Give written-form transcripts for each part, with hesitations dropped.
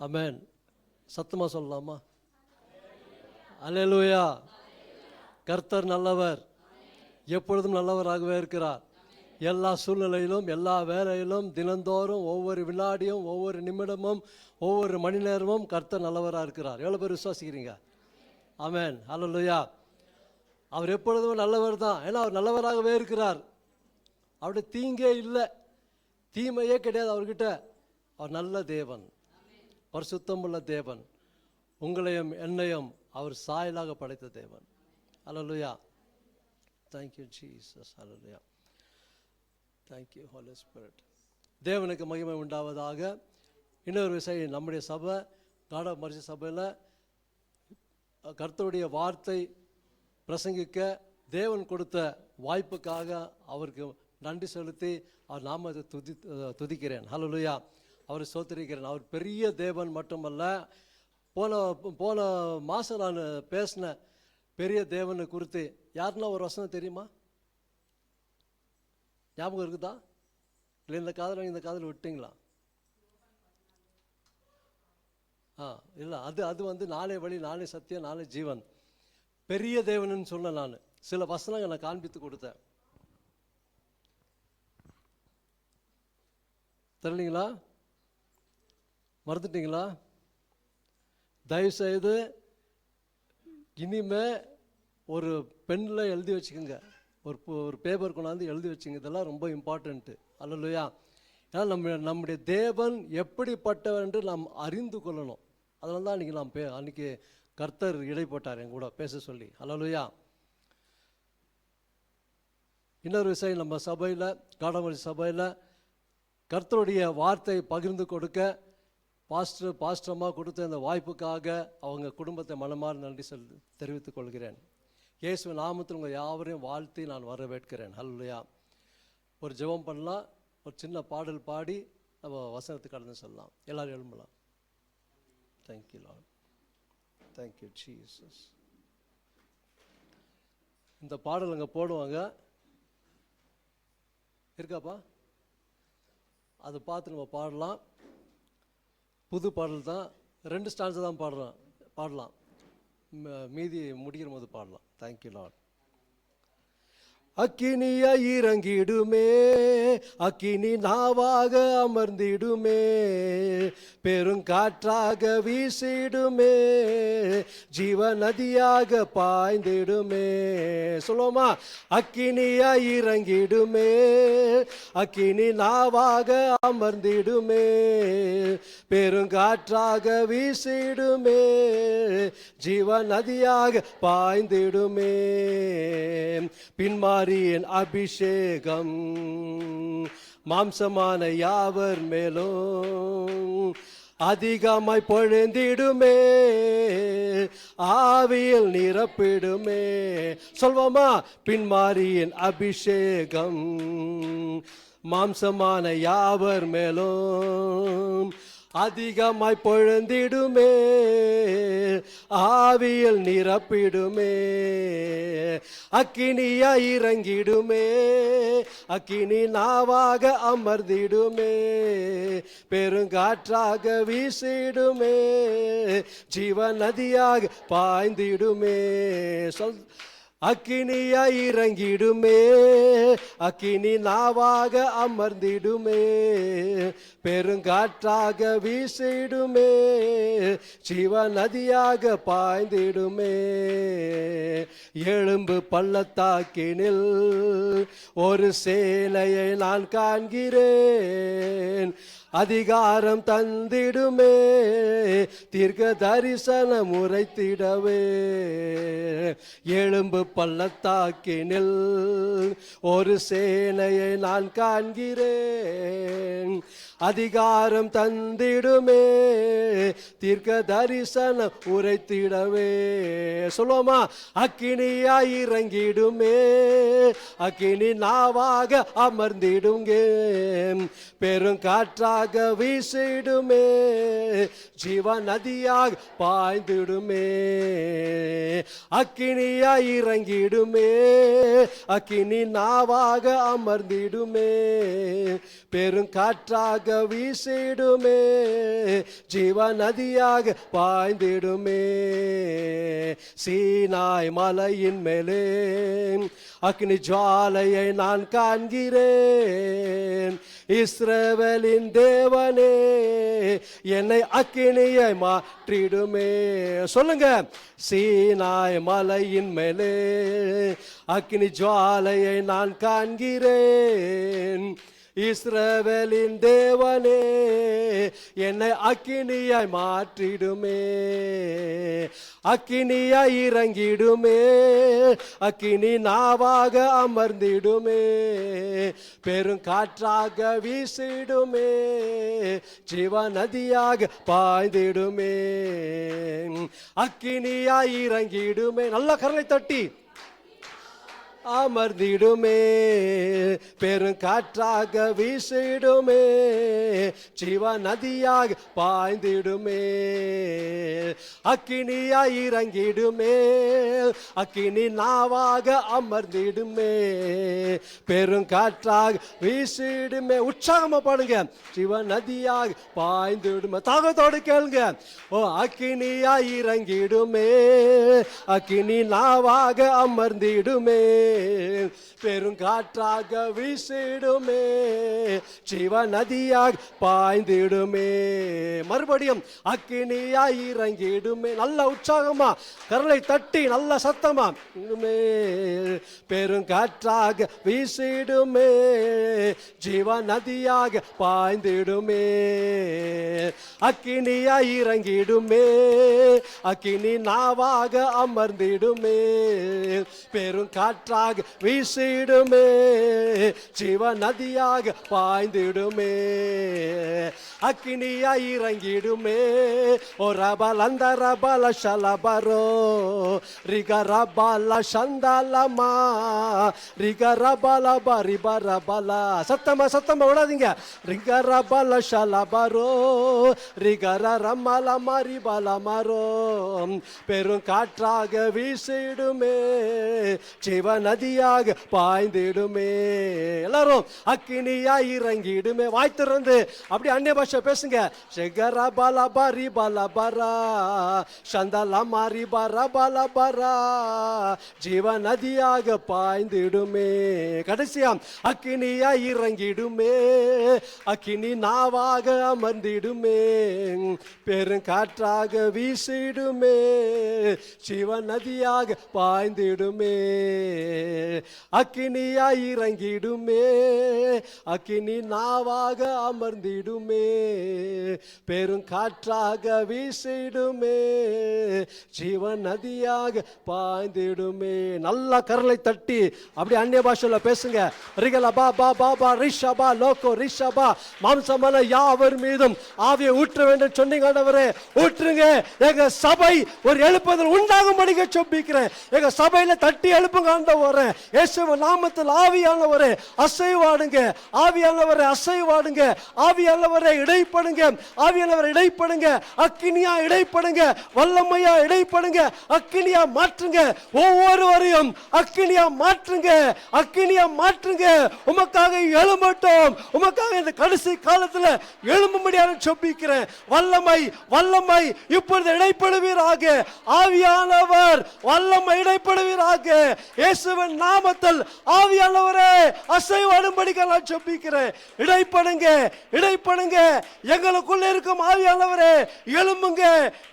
ஆமென். சத்தமாக சொல்லலாமா? அல்லேலூயா. கர்த்தர் நல்லவர், எப்பொழுதும் நல்லவராகவே இருக்கிறார். எல்லா சூழ்நிலையிலும், எல்லா வேலையிலும், தினந்தோறும், ஒவ்வொரு வினாடியும், ஒவ்வொரு நிமிடமும், ஒவ்வொரு மணி நேரமும் கர்த்தர் நல்லவராக இருக்கிறார். எவ்வளோ பேர் விசுவாசிக்கிறீங்க? ஆமென். அல்லேலூயா. அவர் எப்பொழுதும் நல்லவர் தான். ஏன்னா அவர் நல்லவராகவே இருக்கிறார். அவருடைய தீங்கே இல்லை, தீமையே கிடையாது அவர்கிட்ட. அவர் நல்ல தேவன், பரிசுத்தமுள்ள தேவன். உங்களையும் என்னையும் அவர் சாயலாக படைத்த தேவன். அல்லேலூயா. Thank you Jesus. அல்லேலூயா. Thank you holy spirit. தேவனுக்கு மகிமை உண்டாவதாக. இன்னொரு விஷயம், நம்முடைய சபை காட் ஆஃப் மர்சி சபையில் கர்த்தருடைய வார்த்தை பிரசங்கிக்க தேவன் கொடுத்த வாய்ப்புக்காக அவருக்கு நன்றி செலுத்தி அவர் நாமத்தை துதிக்கிறேன். ஹல்லேலூயா. அவரை ஸ்தோத்திரிக்கிறேன். அவர் பெரிய தேவன் மட்டுமல்ல, போன மாதம் நான் பேசின பெரிய தேவனை குறித்து யாருன்னா ஒரு வசனம் தெரியுமா? ஞாபகம் இருக்குதா? இல்லை இந்த காதில் விட்டீங்களா? இல்லை, அது வந்து நானே வழி, நானே சத்தியம், நானே ஜீவன். பெரிய தேவன்னு சொன்ன நான் சில வசனங்கள் நான் காண்பித்து கொடுத்தேன். தெரியலீங்களா? மறந்துட்டீங்களா? தயவுசெய்து இனிமே ஒரு பெண்ணில் எழுதி வச்சுக்கோங்க, ஒரு பேப்பர் கொண்டாந்து எழுதி வச்சுங்க. இதெல்லாம் ரொம்ப இம்பார்ட்டண்ட்டு. அல்லேலூயா. ஏன்னா நம்முடைய தேவன் எப்படிப்பட்டவர் என்று நாம் அறிந்து கொள்ளணும். அதனால தான் அன்றைக்கி கர்த்தர் இடைப்பட்டார் என் கூட பேச சொல்லி. அல்லேலூயா. இன்னொரு விஷயம், நம்ம சபையில் காட் ஆஃப் மர்சி சபையில் கர்த்தருடைய வார்த்தை பகிர்ந்து கொடுக்க பாஸ்டரமாக கொடுத்த இந்த வாய்ப்புக்காக அவங்க குடும்பத்தை மனமாற நன்றி தெரிவித்துக் கொள்கிறேன். இயேசுவின் நாமத்தில் உங்கள் யாவரையும் வாழ்த்தி நான் வரவேற்கிறேன். அல்லேலூயா. ஒரு ஜெபம் பண்ணலாம், ஒரு சின்ன பாடல் பாடி நம்ம வசனத்துக்கு கடந்து சொல்லலாம். எல்லாரும் எழும்பலாம். Thank you Lord. Thank you Jesus. இந்த பாடல் அங்கே போடுவாங்க, இருக்காப்பா? அதை பார்த்து நம்ம பாடலாம். புது பாடல் தான், 2 ஸ்டான்ஸ் தான் பாடலாம். மீதி முடிக்கிற போது பாடலாம். Thank you Lord. அக்கினிய இறங்கிடுமே, அக்கினி நாவாக அமர்ந்திடுமே, பெருங்காற்றாக வீசிடுமே, ஜீவ நதியாக பாய்ந்திடுமே. சொல்லுவோமா? அக்கினிய இறங்கிடுமே, அக்கினி நாவாக அமர்ந்திடுமே, பெருங்காற்றாக வீசிடுமே, ஜீவ நதியாக பாய்ந்திடுமே. பின்மாரியின் அபிஷேகம் மாம்சமான யாவர் மேலும் அதிகமாய் பொழிந்திடுமே, ஆவியில் நிரப்பிடுமே. சொல்வோமா? பின்மாரியின் அபிஷேகம் மாம்சமான யாவர் மேலும் அதிகமாய் பொழிந்திடுமே, ஆவியில் நிரப்பிடுமே. அக்கினியா இறங்கிடுமே, அக்கினி நாவாக அமர்ந்திடுமே, பெருங்காற்றாக வீசிடுமே, ஜீவ நதியாக பாய்ந்திடுமே. அக்கினியா இறங்கிடுமே, அக்கினி நாவாக அமர்ந்திடுமே, பெருங்காற்றாக வீசிடுமே, ஜீவ நதியாக பாய்ந்திடுமே. எழும்பு பள்ளத்தாக்கினில் ஒரு சேனையை நான் காண்கிறேன், அதிகாரம் தந்திடுமே, தீர்க்க தரிசனம் உரைத்திடவே. எழும்பு பள்ளத்தாக்கினில் ஒரு சேனையை நான் காண்கிறேன், அதிகாரம் தந்திடுமே, தீர்க்க தரிசனம் உரைத்திடவே. சொல்லுவோமா? அக்கினியா இறங்கிடுமே, அக்கினி நாவாக அமர்ந்திடுங்க, பெருங்காற்றாக காற்றாக வீசிடுமே, ஜீவ நதியாக பாய்ந்திடுமே. அக்கினியாய் இறங்கிடுமே, அக்கினி நாவாக அமர்ந்திடுமே. பெருங்காற்றாக வீசிடுமே, ஜீவ நதியாக பாய்ந்திடுமே. சீனாய் மலையின் மேலே அக்னி ஜுவாலையை நான் காண்கிறேன். இஸ்ரவேலின் தேவனே, என்னை அக்கினியை மாற்றிடுமே. சொல்லுங்க, சீனாய் மலையின் மேலே அக்கினி ஜுவாலையை நான் காண்கிறேன். இஸ்ரவேலின் தேவனே, என்னை அக்கினியாய் மாற்றிடுமே. அக்கினியாய் இறங்கிடுமே, அக்கினி நாவாக அமர்ந்திடுமே. பெருங்காற்றாக வீசிடுமே, ஜீவ நதியாக பாய்ந்திடுமே. அக்கினியாய் இறங்கிடுமே. நல்ல கரலை தட்டி அமர்ந்திடுமே. பெருங்காற்றாக வீசிடுமே, ஜீவ நதியாக பாய்ந்திடுமே. அக்கினியாய் இறங்கிடுமே, அக்கினி நாவாக அமர்ந்திடுமே. பெருங்காற்றாக வீசிடுமே. உற்சாகமா பாடுங்க. ஜீவ நதியாக பாய்ந்திடுமே. தாகத்தோடு கேளுங்க. ஓ, அக்கினியாய் இறங்கிடுமே, அக்கினி நாவாக அமர்ந்திடுமே. பெருங்காற்றாக வீசிடுமே, ஜீவ நதியாக பாய்ந்திடுமே. மறுபடியும் அக்கினியாய் இறங்கிடுமே. நல்ல உற்சாகமா கரலை தட்டி நல்ல சத்தமா. பெருங்காற்றாக வீசிடுமே, ஜீவ நதியாக பாய்ந்திடுமே. அக்கினியாய் இறங்கிடுமே, அக்கினி நாவாக அமர்ந்திடுமே. பெருங்காற்றாக வீசிடுமே, ஜீவ நதியாக பாய்ந்திடுமே. அக்கினியாய் இறங்கிடுமே. ஓ ரபலந்த ரபல ஷலபரோ ரிக ரபல சந்தலமா ரிக ரபல பரிப ரபல. சத்தமா சத்தமா விடாதீங்க. ரிக ரபல ஷலபரோ ரிகர ரமல மரிபல மரோ. பெருங்காற்றாக வீசிடுமே, ஜீவ நதியாக பாய்ந்திடுமே. எல்லாரும் அக்கினியாய் இறங்கிடுமே. வாய் திறந்து அப்படி அந்நிய பாஷை பேசுங்க. ஷெகர பல பரி பல பரா சந்தல மாரி பர பல பரா. ஜீவ நதியாக பாய்ந்திடுமே. கடைசியாம் அக்கினியாய் இறங்கிடுமே, அக்கினி நாவாக அமர்ந்திடுமே. பெருங்காற்றாக வீசிடுமே, ஜீவ நதியாக பாய்ந்திடுமே. அக்கினியாய் இறங்கிடுமே, அக்கினி நாவாக அமர்ந்திடுமே. பெருங்காற்றாக வீசிடுமே, ஜீவ நதியாக பாய்ந்திடுமே. நல்ல கரலை தட்டி அப்படி அந்நிய பாஷையில பேசுங்க. ரிகலபா பா பா பா ரிஷபா லோகோ ரிஷபா. மாம்சமான யாவர் மீதும் ஆவியை ஊற்ற வேண்டும் சொன்னீங்க ஆண்டவரே. ஊற்றுங்க. எங்க சபை ஒரு எழுப்புதல் உண்டாகும் படிக்க சொப்பிக்கிறேன். எங்க சபையில தட்டி எழுப்புங்க ஆண்டவரே. இயேசுவின் நாமத்தில் ஆவியானவரே அசைவாடுங்க. ஆவியானவரே அசைவாடுங்க. ஆவியானவரே இடைப்படுங்க. ஆவியானவரை இடைப்படுங்க. அக்கினியா இடைப்படுங்க. வல்லமையா இடைப்படுங்க. அக்கினியா மாற்றுங்க. ஒவ்வொருவரையும் அக்கினியா மாற்றுங்க. அக்கினியா மாற்றுங்க. உமக்காக எழும்பட்டும். உமக்காக இந்த கடைசி காலத்தில் எழும்பும்படியாக சொப்பிக்கிறேன். வல்லமை வல்லமை இப்பொழுது இடைப்படுவீராக. ஆவியானவர் வல்லமை இடைப்படுவீராக. இயேசுவின் நாமத்தில் ஆவியானவரே அசைவாடும்படிக்கு நான் ஜெபிக்கிறேன். இடைப்படுங்க. இடைப்படுங்க. எங்களுக்குள்ள இருக்கும் ஆவியானவரே எழும்புங்க.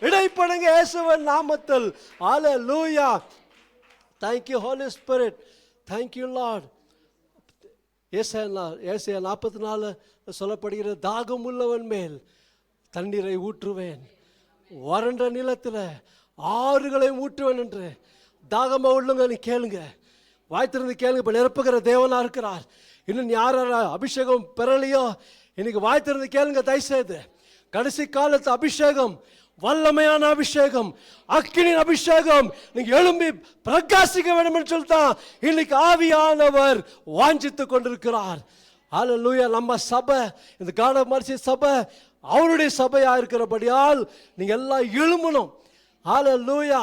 இடைப்படுங்க இயேசுவின் நாமத்தில். ஹல்லேலூயா. Thank you Holy Spirit. Thank you Lord. ஏசாயா 44 சொல்லப்படுகிற தாகம் உள்ளவன் மேல் தண்ணீரை ஊற்றுவேன், வறண்ட நிலத்தில் ஆறுகளை ஊற்றுவேன் என்று. தாகமா உள்ளவங்க நீ கேளுங்க. வாய்த்திருந்து கேளுங்க. இப்ப நிரப்புகிற தேவனா இருக்கிறார். இன்னும் யார அபிஷேகம் பெறலையோ இன்னைக்கு வாய்த்திருந்து கேளுங்க. தயவுசெய்து கடைசி காலத்து அபிஷேகம், வல்லமையான அபிஷேகம், அக்கினியின் அபிஷேகம் நீங்க எழும்பி பிரகாசிக்க வேண்டும் என்று சொல்லிதான் இன்னைக்கு ஆவியானவர் வாஞ்சித்துக் கொண்டிருக்கிறார். ஹல்லேலூயா. நம்ம சபை, இந்த காட் ஆஃப் மர்சி சபை அவருடைய சபையா இருக்கிறபடியால் நீங்க எல்லாம் எழும்பணும். ஹல்லேலூயா.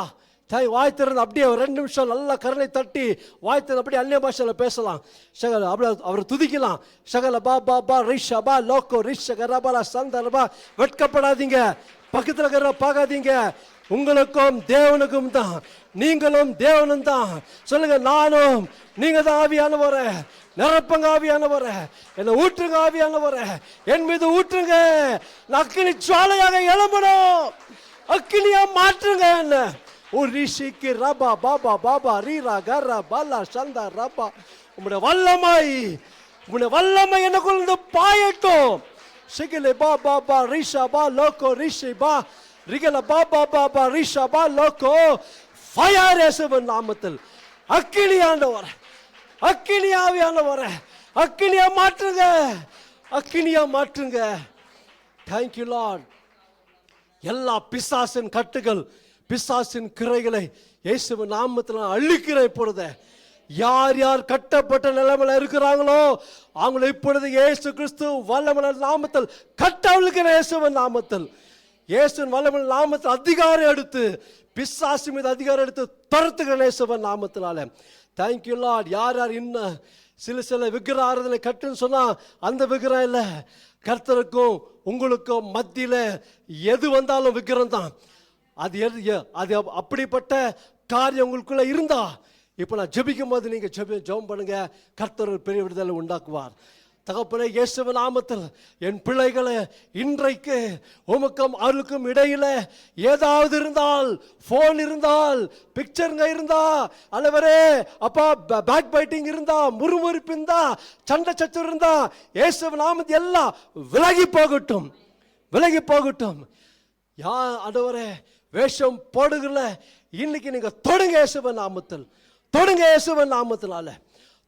வாய் திறந்து அப்படியே 2 நிமிஷம் நல்லா கரனை தட்டி வாய் திறந்து அப்படியே அந்நிய பாஷையில் பேசலாம். சகல அப்படியே அவரை துதிக்கலாம். சகல பா பா பா ரிஷா பா லோக்கோ ரிஷ கரபா சந்தரபா. வெட்கப்படாதீங்க, பக்கத்தில் இருக்கிற பார்க்காதீங்க. உங்களுக்கும் தேவனுக்கும் தான், நீங்களும் தேவனும் தான். சொல்லுங்க, நானும் நீங்க தான் ஆவியானவரே. நிரப்பங்க ஆவியானவரே, என்னை ஊற்றுங்க ஆவியானவரே, என் மீது ஊற்றுங்க. அக்கினி ஜுவாலையாக எழும்பணும், அக்கினியா மாற்றுங்க என்ன. ஓ ரிஷிக்கு ரபா பாபா பாபா ரீரா கரா பாலா சந்தா ரபா. உங்களுடைய வல்லமை எனக்குள்ள பாயட்டும். சிகிலே பா பாபா ரிஷா பா லோகோ ரிஷி பா ரிகல பா பாபா ரிஷா பா லோகோ. ஃபயர் இயேசுவின் நாமத்தில் அக்கினி ஆண்டவரே, அக்கினி ஆவியானவரே, அக்கினியா மாற்றுங்க, அக்கினியா மாற்றுங்க. Thank you Lord. எல்லா பிசாசின் கட்டுகள், பிசாசின் கிரைகளை இயேசுவின் நாமத்தில் அழிக்கிற இப்பொழுது. யார் யார் கட்டப்பட்ட நிலைமையில இருக்கிறாங்களோ அவங்களை இப்பொழுது இயேசு கிறிஸ்து வல்லமையுள்ள நாமத்தில் கட்டவிழ்கிற இயேசுவின் நாமத்தில், இயேசுவின் வல்லமையுள்ள நாமத்தில் அதிகாரம் எடுத்து, பிசாசு மீது அதிகாரம் எடுத்து துரத்துகிற இயேசுவின் நாமத்தினால. Thank you Lord. யார் யார் இன்னும் சில விக்கிர ஆராதனை கட்டுன்னு சொன்னா அந்த விக்கிரம் இல்லை. கர்த்தருக்கும் உங்களுக்கும் மத்தியில எது வந்தாலும் விக்கிரம் தான். அது அப்படிப்பட்ட காரியம் உங்களுக்குள்ள இருந்தா இப்ப நான் ஜெபிக்கும் போது நீங்க ஜெபம் பண்ணுங்க. கர்த்தர் ஒரு பெரிய விடுதலை உண்டாக்குவார். தகப்பனே, இயேசுவின் நாமத்தில் என் பிள்ளைகளை இன்றைக்கு உமக்கும் அவர்களுக்கும் இடையில ஏதாவது இருந்தால், போன் இருந்தால், பிக்சருங்க இருந்தா, அல்லவரே அப்பா பேக் பைட்டிங் இருந்தா, முறுமுறுப்பு இருந்தா, சண்டை சச்சரவு இருந்தா, இயேசுவின் நாமத்தில் எல்லாம் விலகி போகட்டும், விலகி போகட்டும். ஆண்டவரே, வேஷம் போடுகிறல இன்னைக்கு நீங்க தொடுங்க இயேசுவின் நாமத்தில், தொடுங்க இயேசுவின் நாமத்தினால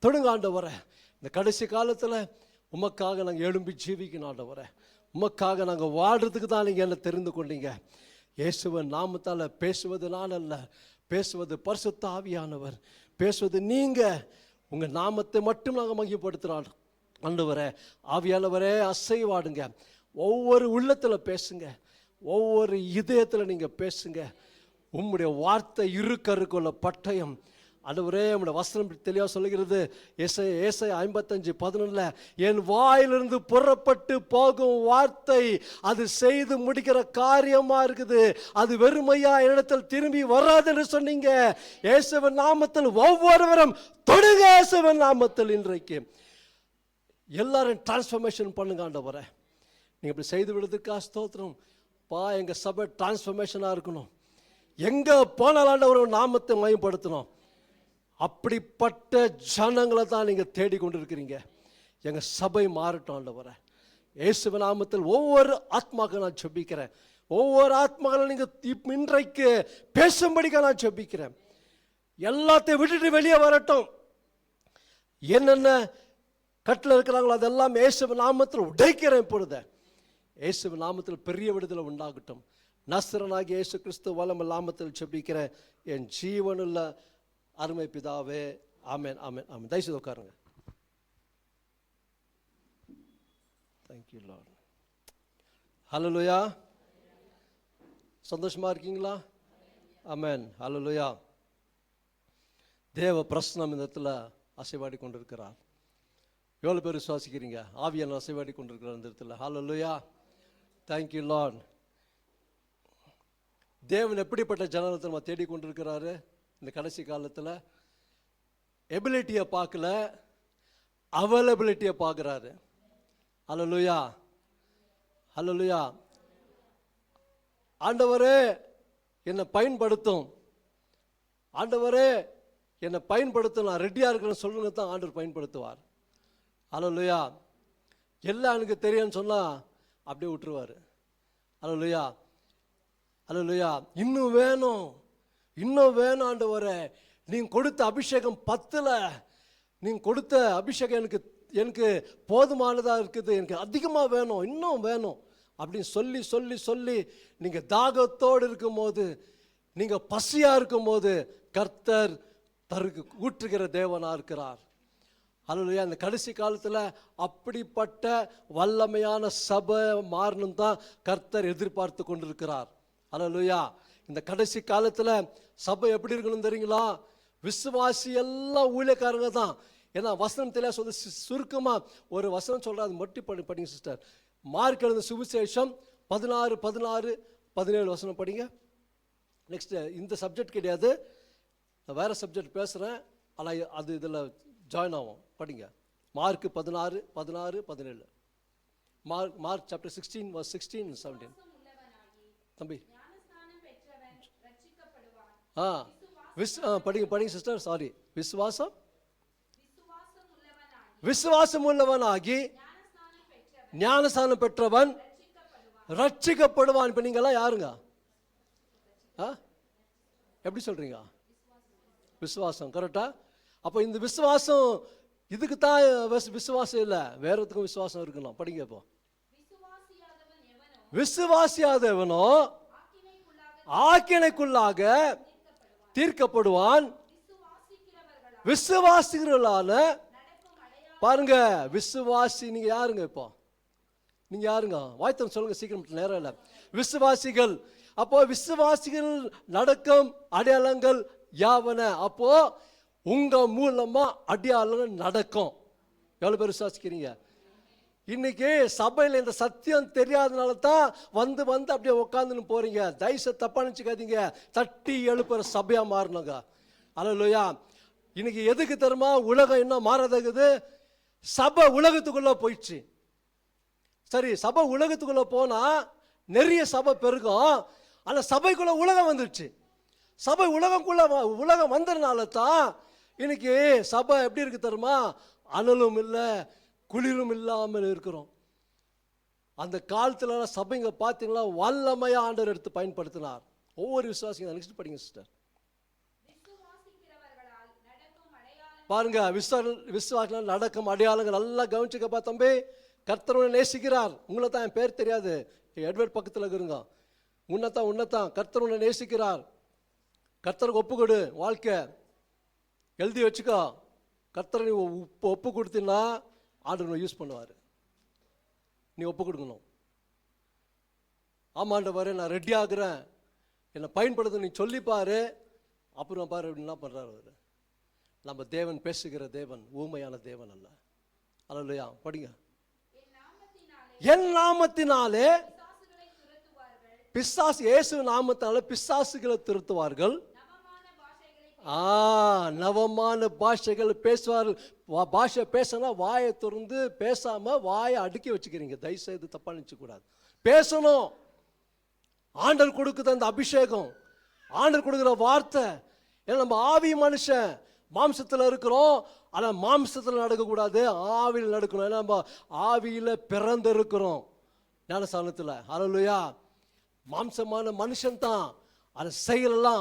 தொடுங்க ஆண்டவரே. இந்த கடைசி காலத்துல உமக்காக நாங்கள் எழும்பி ஜீவிக்கணும் ஆண்டவரே. உமக்காக நாங்கள் வாழ்றதுக்கு தான் நீங்கள் என்ன தெரிந்து கொண்டீங்க. இயேசுவின் நாமத்தால் பேசுவது நான் அல்ல, பேசுவது பரிசுத்த ஆவியானவர், பேசுவது நீங்கள். உங்கள் நாமத்தை மட்டும் நாங்கள் மகிமைப்படுத்துகிறோம் ஆண்டவரே. ஆவியானவரே, அசைவாடுங்க, ஒவ்வொரு உள்ளத்தில் பேசுங்க, ஒவ்வொரு இதயத்தில் நீங்கள் பேசுங்க. உம்முடைய வார்த்தை இருக்கருக்குள்ள பட்டயம் ஆண்டவரே. உம்முடைய வசனம் தெளிவாக சொல்லுகிறது, ஏசாயா 55:11, என் வாயிலிருந்து புறப்பட்டு போகும் வார்த்தை அது செய்து முடிக்கிற காரியமா இருக்குது, அது வெறுமையா என்னிடத்தில் திரும்பி வராதுன்னு சொன்னீங்க. இயேசுவின் நாமத்தில் ஒவ்வொருவரும் தொடுங்க. இயேசுவின் நாமத்தில் இன்றைக்கு எல்லாரும் டிரான்ஸ்ஃபர்மேஷன் பண்ணுங்க ஆண்டவரே. நீங்க இப்படி செய்து விடுறதுக்கா ஸ்தோத்திரம் பா. எங்க சபை டிரான்ஸ்ஃபர்மேஷனா இருக்கணும், எங்க போனாலும் ஒரு நாமத்தை மயப்படுத்தணும். அப்படிப்பட்ட ஜனங்களை தான் நீங்க தேடிக்கொண்டிருக்கிறீங்க. எங்க சபை மாறட்டும் ஆண்டவரே. இயேசுவின் நாமத்தில் ஒவ்வொரு ஆத்மாக்கள் நான் ஜெபிக்கிறேன். ஒவ்வொரு ஆத்மாக்களை நீங்க இன்றைக்கு பேசும்படிக்க நான் ஜெபிக்கிறேன். எல்லாத்தையும் விட்டுட்டு வெளியே வரட்டும். என்னென்ன கட்டில் இருக்கிறாங்களோ அதெல்லாம் இயேசுவின் நாமத்தில் உடைக்கிறேன். இப்பொழுது இயேசுவின் நாமத்தில் பெரிய விடுதலை உண்டாகட்டும். நசரனாகிய இயேசு கிறிஸ்து வல்லமையுள்ள நாமத்தில் ஜெபிக்கிறேன் என் ஜீவனுள்ள அருமை பிதாவே. ஆமென், ஆமென், ஆமென். தயவுசெய்து உட்காருங்க. Thank you Lord. ஹல்லேலூயா. சந்தோஷமா இருக்கீங்களா? ஆமென், ஹல்லேலூயா. தேவ பிரசன்னம் இந்த இடத்துல அசைவாடி கொண்டிருக்கிறார். எவ்வளோ பேர் விசுவாசிக்கிறீங்க? ஆவியான அசைவாடி கொண்டிருக்கிறார் இந்த இடத்துல. ஹல்லேலூயா. Thank you Lord. தேவன் எப்படிப்பட்ட ஜனத்தை நம்ம தேடிக்கொண்டிருக்கிறாரு இந்த கடைசி காலத்தில்? எபிலிட்டியை பார்க்கல, அவைலபிலிட்டியை பார்க்குறாரு. ஹல்லேலூயா, ஹல்லேலூயா. ஆண்டவரே என்னை பயன்படுத்தும், ஆண்டவரே என்னை பயன்படுத்தும், நான் ரெடியாக இருக்கிறேன்னு சொல்லுங்க தான் ஆண்டவர் பயன்படுத்துவார். ஹல்லேலூயா. எல்லாம் எனக்கு தெரியும்னு சொன்னால் அப்படியே விட்டுருவார். ஹல்லேலூயா, ஹல்லேலூயா. இன்னும் வேணும், இன்னும் வேணும் ஆண்டவரே. நீங்கள் கொடுத்த அபிஷேகம் பத்தல, நீங்கள் கொடுத்த அபிஷேகம் எனக்கு போதுமானதாக இருக்குது, எனக்கு அதிகமாக வேணும், இன்னும் வேணும் அப்படின்னு சொல்லி சொல்லி சொல்லி நீங்கள் தாகத்தோடு இருக்கும்போது, நீங்கள் பசியாக இருக்கும்போது கர்த்தர் ஊற்றுகிற தேவனாக இருக்கிறார். அல்லேலூயா. அந்த கடைசி காலத்தில் அப்படிப்பட்ட வல்லமையான சபை மாறணும் தான் கர்த்தர் எதிர்பார்த்து கொண்டிருக்கிறார். அல்லேலூயா. இந்த கடைசி காலத்தில் சபை எப்படி இருக்கணும் தெரியுங்களா? விசுவாசி எல்லாம் ஊழியக்காரங்க தான். ஏன்னா வசனம் தெரிய சொல்லி சுருக்கமாக ஒரு வசனம் சொல்கிறார், அது மட்டும் படிங்க சிஸ்டர். மார்க் எழுதின சுவிசேஷம் 16:17 வசனம் படிங்க. நெக்ஸ்ட் இந்த சப்ஜெக்ட் கிடையாது, நான் வேறு சப்ஜெக்ட் பேசுகிறேன், ஆனால் அது இதில் ஜாயின் ஆகும். படிங்க mark 16:17. Mark chapter 16 verse 16 and 17. தம்பி படிங்க சிஸ்டர். சாரி. விசுவாசம் உள்ளவனாகி ஞானஸ்நானம் பெற்றவன் ரட்சிக்கப்படுவான். இப்போ நீங்கெல்லாம் யாருங்க? எப்படி சொல்றீங்க? விசுவாசம். கரெக்டா? அப்போ இந்த விசுவாசம் இதுக்கு தான் விசுவாசம் இல்லை, வேற எதுக்கும் விசுவாசம் இருக்கணும். படிங்க. இப்போ விசுவாசியாதவனோ ஆக்கினைக்குள்ளாக தீர்க்கப்படுவான். விசுவாசிகளான பாருங்க, விசுவாசி நீங்க யாருங்க? இப்போ நீங்க யாருங்க? வாய்த்தம் சொல்லுங்க சீக்கிரம், நேரம் இல்லை. விசுவாசிகள். அப்போ விசுவாசிகள் நடக்கும் அடையாளங்கள் யாவன? அப்போ உங்க மூலமா அடையாளங்கள் நடக்கும். எவ்வளவு பேர் விசுவாசிக்கிறீங்க? இன்னைக்கு சபையில் இந்த சத்தியம் தெரியாதனால தான் வந்து அப்படியே உட்காந்துன்னு போறீங்க. தயவுசெய்து தப்பா நினைச்சுக்காதீங்க. தட்டி எழுப்புற சபையா மாறணுங்க. அல்லேலூயா. இன்னைக்கு எதுக்கு தெரியுமா உலகம் என்ன மாறதகுது? சபை உலகத்துக்குள்ள போயிடுச்சு. சரி, சபை உலகத்துக்குள்ள போனா நிறைய சபை பெருகும். ஆனா சபைக்குள்ள உலகம் வந்துடுச்சு. சபை உலகம் வந்ததுனால தான் இன்னைக்கு சபை எப்படி இருக்கு தெரியுமா? அனலும் இல்லை, குளிரும் இல்லாமல் இருக்கிறோம். அந்த காலத்துல சபைங்க பார்த்தீங்களா வல்லமையா ஆண்டவர் எடுத்து பயன்படுத்தினார். ஒவ்வொரு விசுவாசிங்க. நெக்ஸ்ட் படிங்க சிஸ்டர். பாருங்க, விசுவாசிகள் நடக்கும் அடையாளங்கள் நல்லா கவனிச்சுக்கப்பா தம்பி. கர்த்தர் நேசிக்கிறார். உங்களை தான் என் பேர் தெரியாது, எட்வர்ட் பக்கத்தில் இருங்க. உன்னதான் கர்த்தர் உன்னை நேசிக்கிறார். கர்த்தருக்கு ஒப்பு கொடு. வாழ்க்கை எழுதி வச்சுக்கோ. கர்த்தர் நீ ஒப்பு கொடுத்தீங்கன்னா ஆண்டவர் யூஸ் பண்ணுவார். நீ ஒப்பு கொடுக்கணும். ஆமாண்டவர் நான் ரெடி ஆகுறேன், என்னை பயன்படுத்த நீ சொல்லிப்பாரு. அப்புறம் பாரு என்ன பண்ணுறாரு அவர். நம்ம தேவன் பேசுகிற தேவன், ஊமையான தேவன் அல்ல. அல்லேலூயா. படிங்க. என் நாமத்தினாலே பிசாசு, இயேசு நாமத்தினாலே பிசாசுகளை துரத்துவார்கள். நவமான பாஷைகள் பேசுவார்கள். பாஷை பேசினா வாயை திறந்து பேசாம வாயை அடுக்கி வச்சுக்கிறீங்க. தயவுசெய்து தப்பா நினைச்சு கூடாது. பேசணும். ஆண்டவர் கொடுக்குற அந்த அபிஷேகம், ஆண்டவர் கொடுக்குற வார்த்தை. ஏன்னா நம்ம ஆவி மனுஷன், மாம்சத்தில் இருக்கிறோம். ஆனால் மாம்சத்தில் நடக்கக்கூடாது, ஆவியில் நடக்கணும். ஏன்னா நம்ம ஆவியில் பிறந்து இருக்கிறோம் ஞானஸ்நானத்தில். அல்லேலூயா. மாம்சமான மனுஷன் தான், அந்த செயலெல்லாம்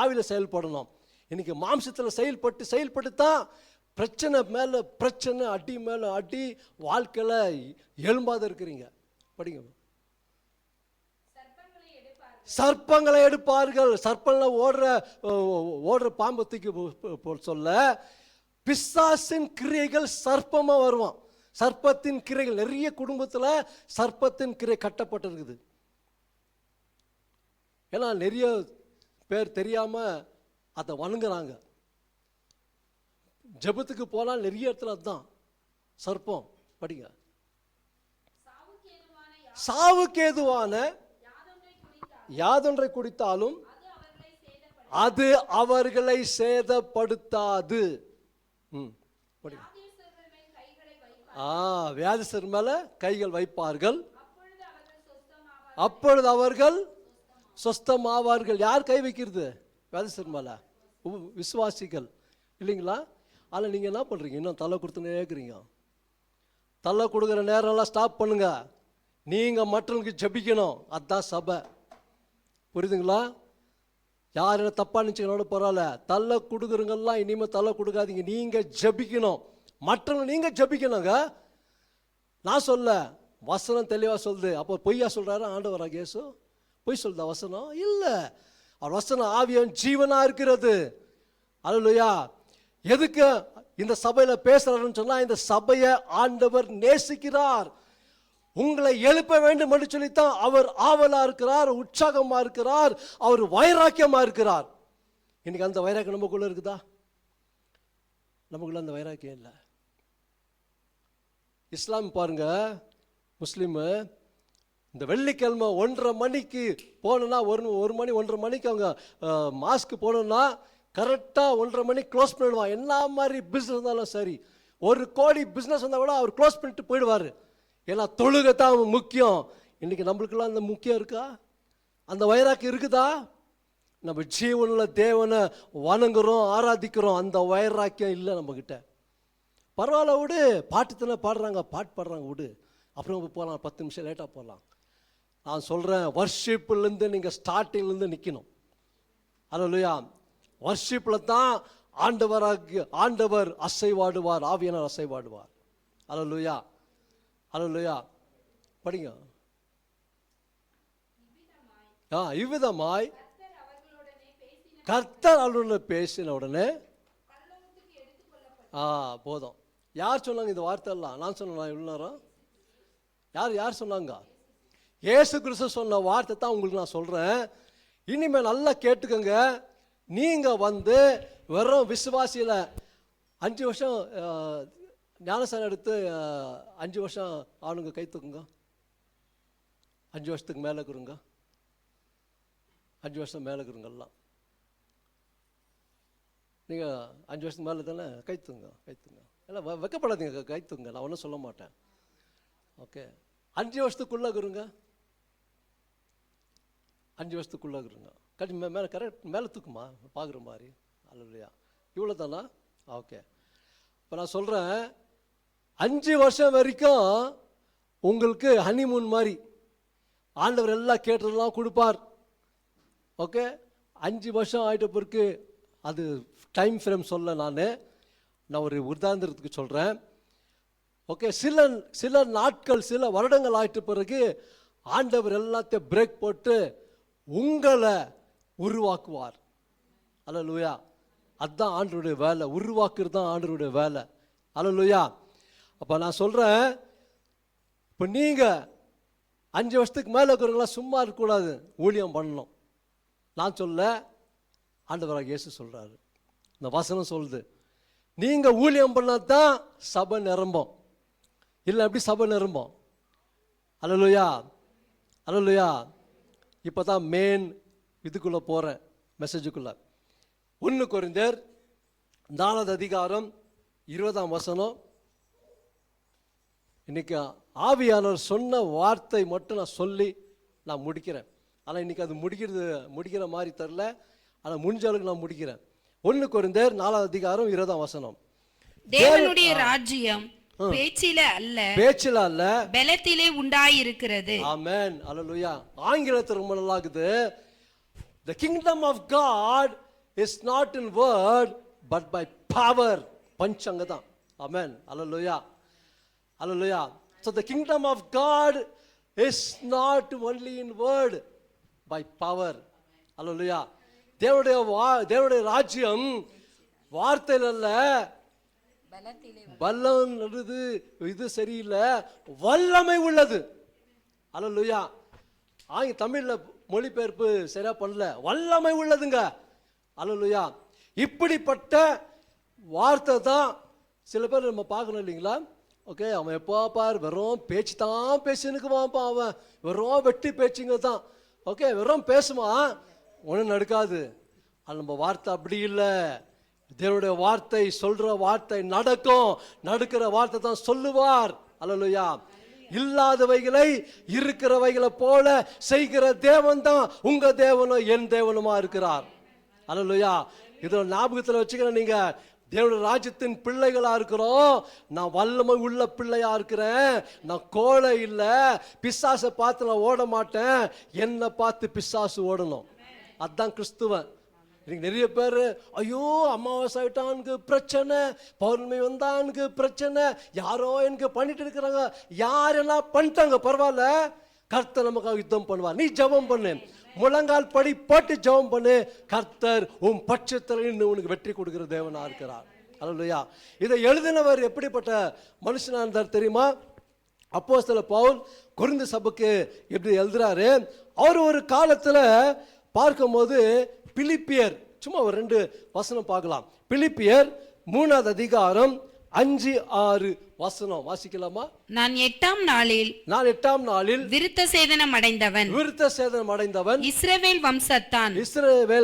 ஆவியில் செயல்படணும். இன்னைக்கு மாம்சத்தில் செயல்பட்டு தான் பிரச்சனை மேலே பிரச்சனை, அடி மேலே அடி, வாழ்க்கையில் எழும்பாத இருக்கிறீங்க. படிங்க. சர்ப்பங்களை எடுப்பார்கள். சர்ப்பங்கள் ஓடுற பாம்பு தூக்கி சொல்ல பிசாசின் கிரியைகள் சர்ப்பமா வருவான். சர்ப்பத்தின் கிரைகள் நிறைய குடும்பத்தில் சர்ப்பத்தின் கிரை கட்டப்பட்டிருக்குது. ஏன்னா நிறைய பேர் தெரியாம அதை வணங்குறாங்க. ஜெபத்துக்கு போனால் நிறைய இடத்துல அதுதான் சர்ப்பம். படிங்க. சாவுக்கு ஏதுவான யாதொன்றை குடித்தாலும் அது அவர்களை சேதப்படுத்தாது. வியாதிஸ்தர் மேல கைகள் வைப்பார்கள், அப்பொழுது அவர்கள் சொஸ்தமாவார்கள். யார் கை வைக்கிறது? வியாதிஸ்தர் மேல விசுவாசிகள் இல்லைங்களா? அதில் நீங்கள் என்ன பண்ணுறீங்க? இன்னும் தலை கொடுத்துனே இருக்கிறீங்க. தலை கொடுக்குற நேரம்லாம் ஸ்டாப் பண்ணுங்க. நீங்கள் மற்றவங்களுக்கு ஜபிக்கணும். அதுதான் சபை. புரியுதுங்களா? யார் என்ன தப்பா நினச்சிக்கணும் பரவாயில்ல. தலை கொடுக்குறவங்கெல்லாம் இனிமேல் தலை கொடுக்காதீங்க. நீங்கள் ஜபிக்கணும். மற்றவங்க நீங்கள் ஜபிக்கணுங்க. நான் சொல்ல வசனம் தெளிவாக சொல்லுது. அப்போ பொய்யா சொல்கிறாரு ஆண்டவராக இயேசு? பொய் சொல்லுதா வசனம்? இல்லை. அவர் வசனம் ஆவியும் ஜீவனாக இருக்கிறது. அல்லேலூயா. எதுக்கு இந்த சபையில பேசுறாருன்னு சொன்னா இந்த சபையை ஆண்டவர் நேசிக்கிறார். உங்களை எழுப்ப வேண்டும் என்று சொல்லித்தான் அவர் ஆவலா இருக்கிறார், உற்சாகமா இருக்கிறார், அவர் வைராக்கியமா இருக்கிறார். இன்னைக்கு அந்த வைராக்கியம் நமக்குள்ள இருக்குதா? நமக்குள்ள அந்த வைராக்கியம் இல்லை. இஸ்லாம் பாருங்க, முஸ்லீம் இந்த வெள்ளிக்கிழமை 1:30 மணிக்கு போனோன்னா, ஒரு மணி 1:30 மணிக்கு அவங்க மாஸ்க்கு போனோம்னா கரெக்டாக 1:30 மணிக்கு க்ளோஸ் பண்ணிடுவான். என்ன மாதிரி பிஸ்னஸ் இருந்தாலும் சரி, 1 கோடி பிஸ்னஸ் வந்தால் கூட அவர் க்ளோஸ் பண்ணிட்டு போயிடுவார். ஏன்னா தொழுகை தான் முக்கியம். இன்னைக்கு நம்மளுக்கெல்லாம் அந்த முக்கியம் இருக்கா? அந்த வைராக்கியம் இருக்குதா? நம்ம ஜீவனுள்ள தேவனை வணங்குறோம், ஆராதிக்கிறோம், அந்த வைராக்கியம் இல்லை நம்மக்கிட்ட. பரவாயில்ல விடு, பாட்டு தானே பாடுறாங்க, பாட்டு பாடுறாங்க விடு, அப்புறம் போகலாம், 10 நிமிஷம் லேட்டாக போகலாம். நான் சொல்கிறேன், வர்ஷிப்லேருந்து நீங்கள் ஸ்டார்டிங்லேருந்து நிற்கணும். அல்லேலூயா. வர்ஷிப்பில் தான் ஆண்டவர் அசைவாடுவார், ஆவியானவர் அசைவாடுவார். அல்லேலூயா, அல்லேலூயா. படிங்க. இவ்விதமாய் கர்த்தர் அவர்களுடன் பேசின உடனே போதும். யார் சொன்னாங்க இந்த வார்த்தை எல்லாம்? நான் சொன்னேன் இவ்வளோ நேரம்? யார் சொன்னாங்க? இயேசு கிறிஸ்து சொன்ன வார்த்தை தான் உங்களுக்கு நான் சொல்கிறேன். இனிமேல் நல்லா கேட்டுக்கோங்க. நீங்கள் வெறும் விசுவாசியில் 5 வருஷம் ஞானஸ்நானம் எடுத்து 5 வருஷம் ஆணுங்க கை தூக்குங்க. 5 வருஷத்துக்கு மேலே இருக்கிறுங்க, 5 வருஷம் மேலே இருக்கிறுங்கெல்லாம் நீங்கள் 5 வருஷத்துக்கு மேலே தானே கை தூங்க எல்லாம் வெக்கப்படாதீங்க, கை தூங்க, நான் ஒன்றும் சொல்ல மாட்டேன். ஓகே, 5 வருஷத்துக்குள்ளே இருக்கிறுங்க, 5 வருஷத்துக்குள்ளே இருக்கிறுங்க. மேலே கரெக்ட் மேலே தூக்குமா பார்க்குற மாதிரி. அல்லேலூயா. இவ்வளோ தானா? ஓகே. இப்போ நான் சொல்கிறேன், 5 வருஷம் வரைக்கும் உங்களுக்கு ஹனிமூன் மாதிரி ஆண்டவர் எல்லாம் கேட்டதெல்லாம் கொடுப்பார். ஓகே, 5 வருஷம் ஆகிட்ட பிறகு அது டைம் ஃப்ரேம் சொல்ல நான் ஒரு உதாரணத்துக்கு சொல்கிறேன். ஓகே, சில நாட்கள் சில வருடங்கள் ஆகிட்ட பிறகு ஆண்டவர் எல்லாத்தையும் பிரேக் போட்டு உங்களை உருவாக்குவார். அல்லேலூயா. அதுதான் ஆண்டவருடைய வேலை, உருவாக்குறது தான் ஆண்டவருடைய வேலை. அல்லேலூயா. அப்போ நான் சொல்கிறேன், இப்போ நீங்கள் 5 வருஷத்துக்கு மேலே இருக்கிறவங்களாம் சும்மா இருக்கக்கூடாது, ஊழியம் பண்ணணும். நான் சொல்ல, ஆண்டவராக இயேசு சொல்கிறாரு, இந்த வசனம் சொல்லுது, நீங்கள் ஊழியம் பண்ணால் தான் சபை நிரம்பும், இல்லை எப்படி சபை நிரம்பும்? அல்லேலூயா, அல்லேலூயா. இப்போ தான் மெயின் இதுக்குள்ளே போகிறேன், மெசேஜுக்குள்ளே. 1 கொரிந்தியர் 4 அதிகாரம் 20ஆம் வசனம். இன்னைக்கு ஆவியானவர் சொன்ன வார்த்தை மட்டும் நான் சொல்லி நான் முடிக்கிறேன். ஆனால் இன்னைக்கு அது முடிக்கிற மாதிரி தெரில, ஆனால் முடிஞ்ச அளவுக்கு நான் முடிக்கிறேன். 1 கொரிந்தியர் 4 அதிகாரம் 20ஆம் வசனம். தேவனுடைய ராஜ்யம் பேச்சில அல்ல பலத்திலே உண்டாயிருக்கிறது. ஆமென், அல்லேலூயா. ஆங்கிலத்தில் ரொம்ப நல்லா இருக்குது. The kingdom of God is not in word but by power. பஞ்சங்க தான். ஆமென், அல்லேலூயா, அல்லேலூயா. So the kingdom of God is not only in word by power. அல்லேலூயா. தேவனுடைய ராஜ்யம் வார்த்தையில் அல்ல, பலம் இது சரியில்லை, வல்லமை உள்ளது. அல்லேலூயா. தமிழ்ல மொழிபெயர்ப்பு சரியா பண்ணல, வல்லமை உள்ளதுங்க. அல்லேலூயா. இப்படிப்பட்ட வார்த்தை தான் சில பேர் நம்ம பார்க்கணும் இல்லைங்களா? ஓகே, அவன் எப்போ பார் வெறும் பேச்சு தான் பேசினுக்குவான்ப்பா, அவன் வெறும் வெட்டி பேச்சுங்க தான். ஓகே, வெறும் பேசுவான், ஒன்றும் நடக்காது. அது நம்ம வார்த்தை அப்படி இல்லை. தேவனுடைய வார்த்தை சொல்ற வார்த்தை நடக்கும், நடக்கிற வார்த்தை தான் சொல்லுவார். அல்லேலூயா. இல்லாதவைகளை இருக்கிறவைகளை போல செய்கிற தேவன் தான் உங்க தேவனும் என் தேவனுமா இருக்கிறார். அல்லேலூயா. இதை ஞாபகத்தில் வச்சுக்கிறேன். நீங்க தேவனுடைய ராஜ்யத்தின் பிள்ளைகளா இருக்கிறோம். நான் வல்லமை உள்ள பிள்ளையா இருக்கிறேன். நான் கோழை இல்லை, பிசாசை பார்த்து நான் ஓட மாட்டேன், என்னை பார்த்து பிசாசு ஓடணும். அதுதான் கிறிஸ்துவன். இன்னைக்கு நிறைய பேர், ஐயோ அமாவாசை ஆயிட்டானுக்கு பிரச்சனை, பௌர்ணமி வந்தானுக்கு பிரச்சனை, யாரோ எனக்கு பண்ணிட்டு இருக்கிறாங்க. யார் என்ன பண்ணிட்டாங்க பரவாயில்ல, கர்த்தர் நமக்காக யுத்தம் பண்ணுவார். நீ ஜெபம் பண்ணு, முழங்கால் படி போட்டு ஜெபம் பண்ணு, கர்த்தர் உன் பட்சத்தில் உனக்கு வெற்றி கொடுக்கிற தேவனா இருக்கிறார். அல்லேலூயா. இதை எழுதினவர் எப்படிப்பட்ட மனுஷனா இருந்தார் தெரியுமா? அப்போஸ்தலர் பவுல் கொரிந்து சபைக்கு எப்படி எழுதுறாரு, அவர் ஒரு காலத்துல பார்க்கும்போது பிலிப்பியர், சும்மா ஒரு 2 வசனம் பார்க்கலாம். பிலிப்பியர் 3ஆம் அதிகாரம் 5-6 வசனம் வாசிக்கலாமா? நான் 8ஆம் நாளில் விருத்த சேதனம் அடைந்தவன் இஸ்ரவேல்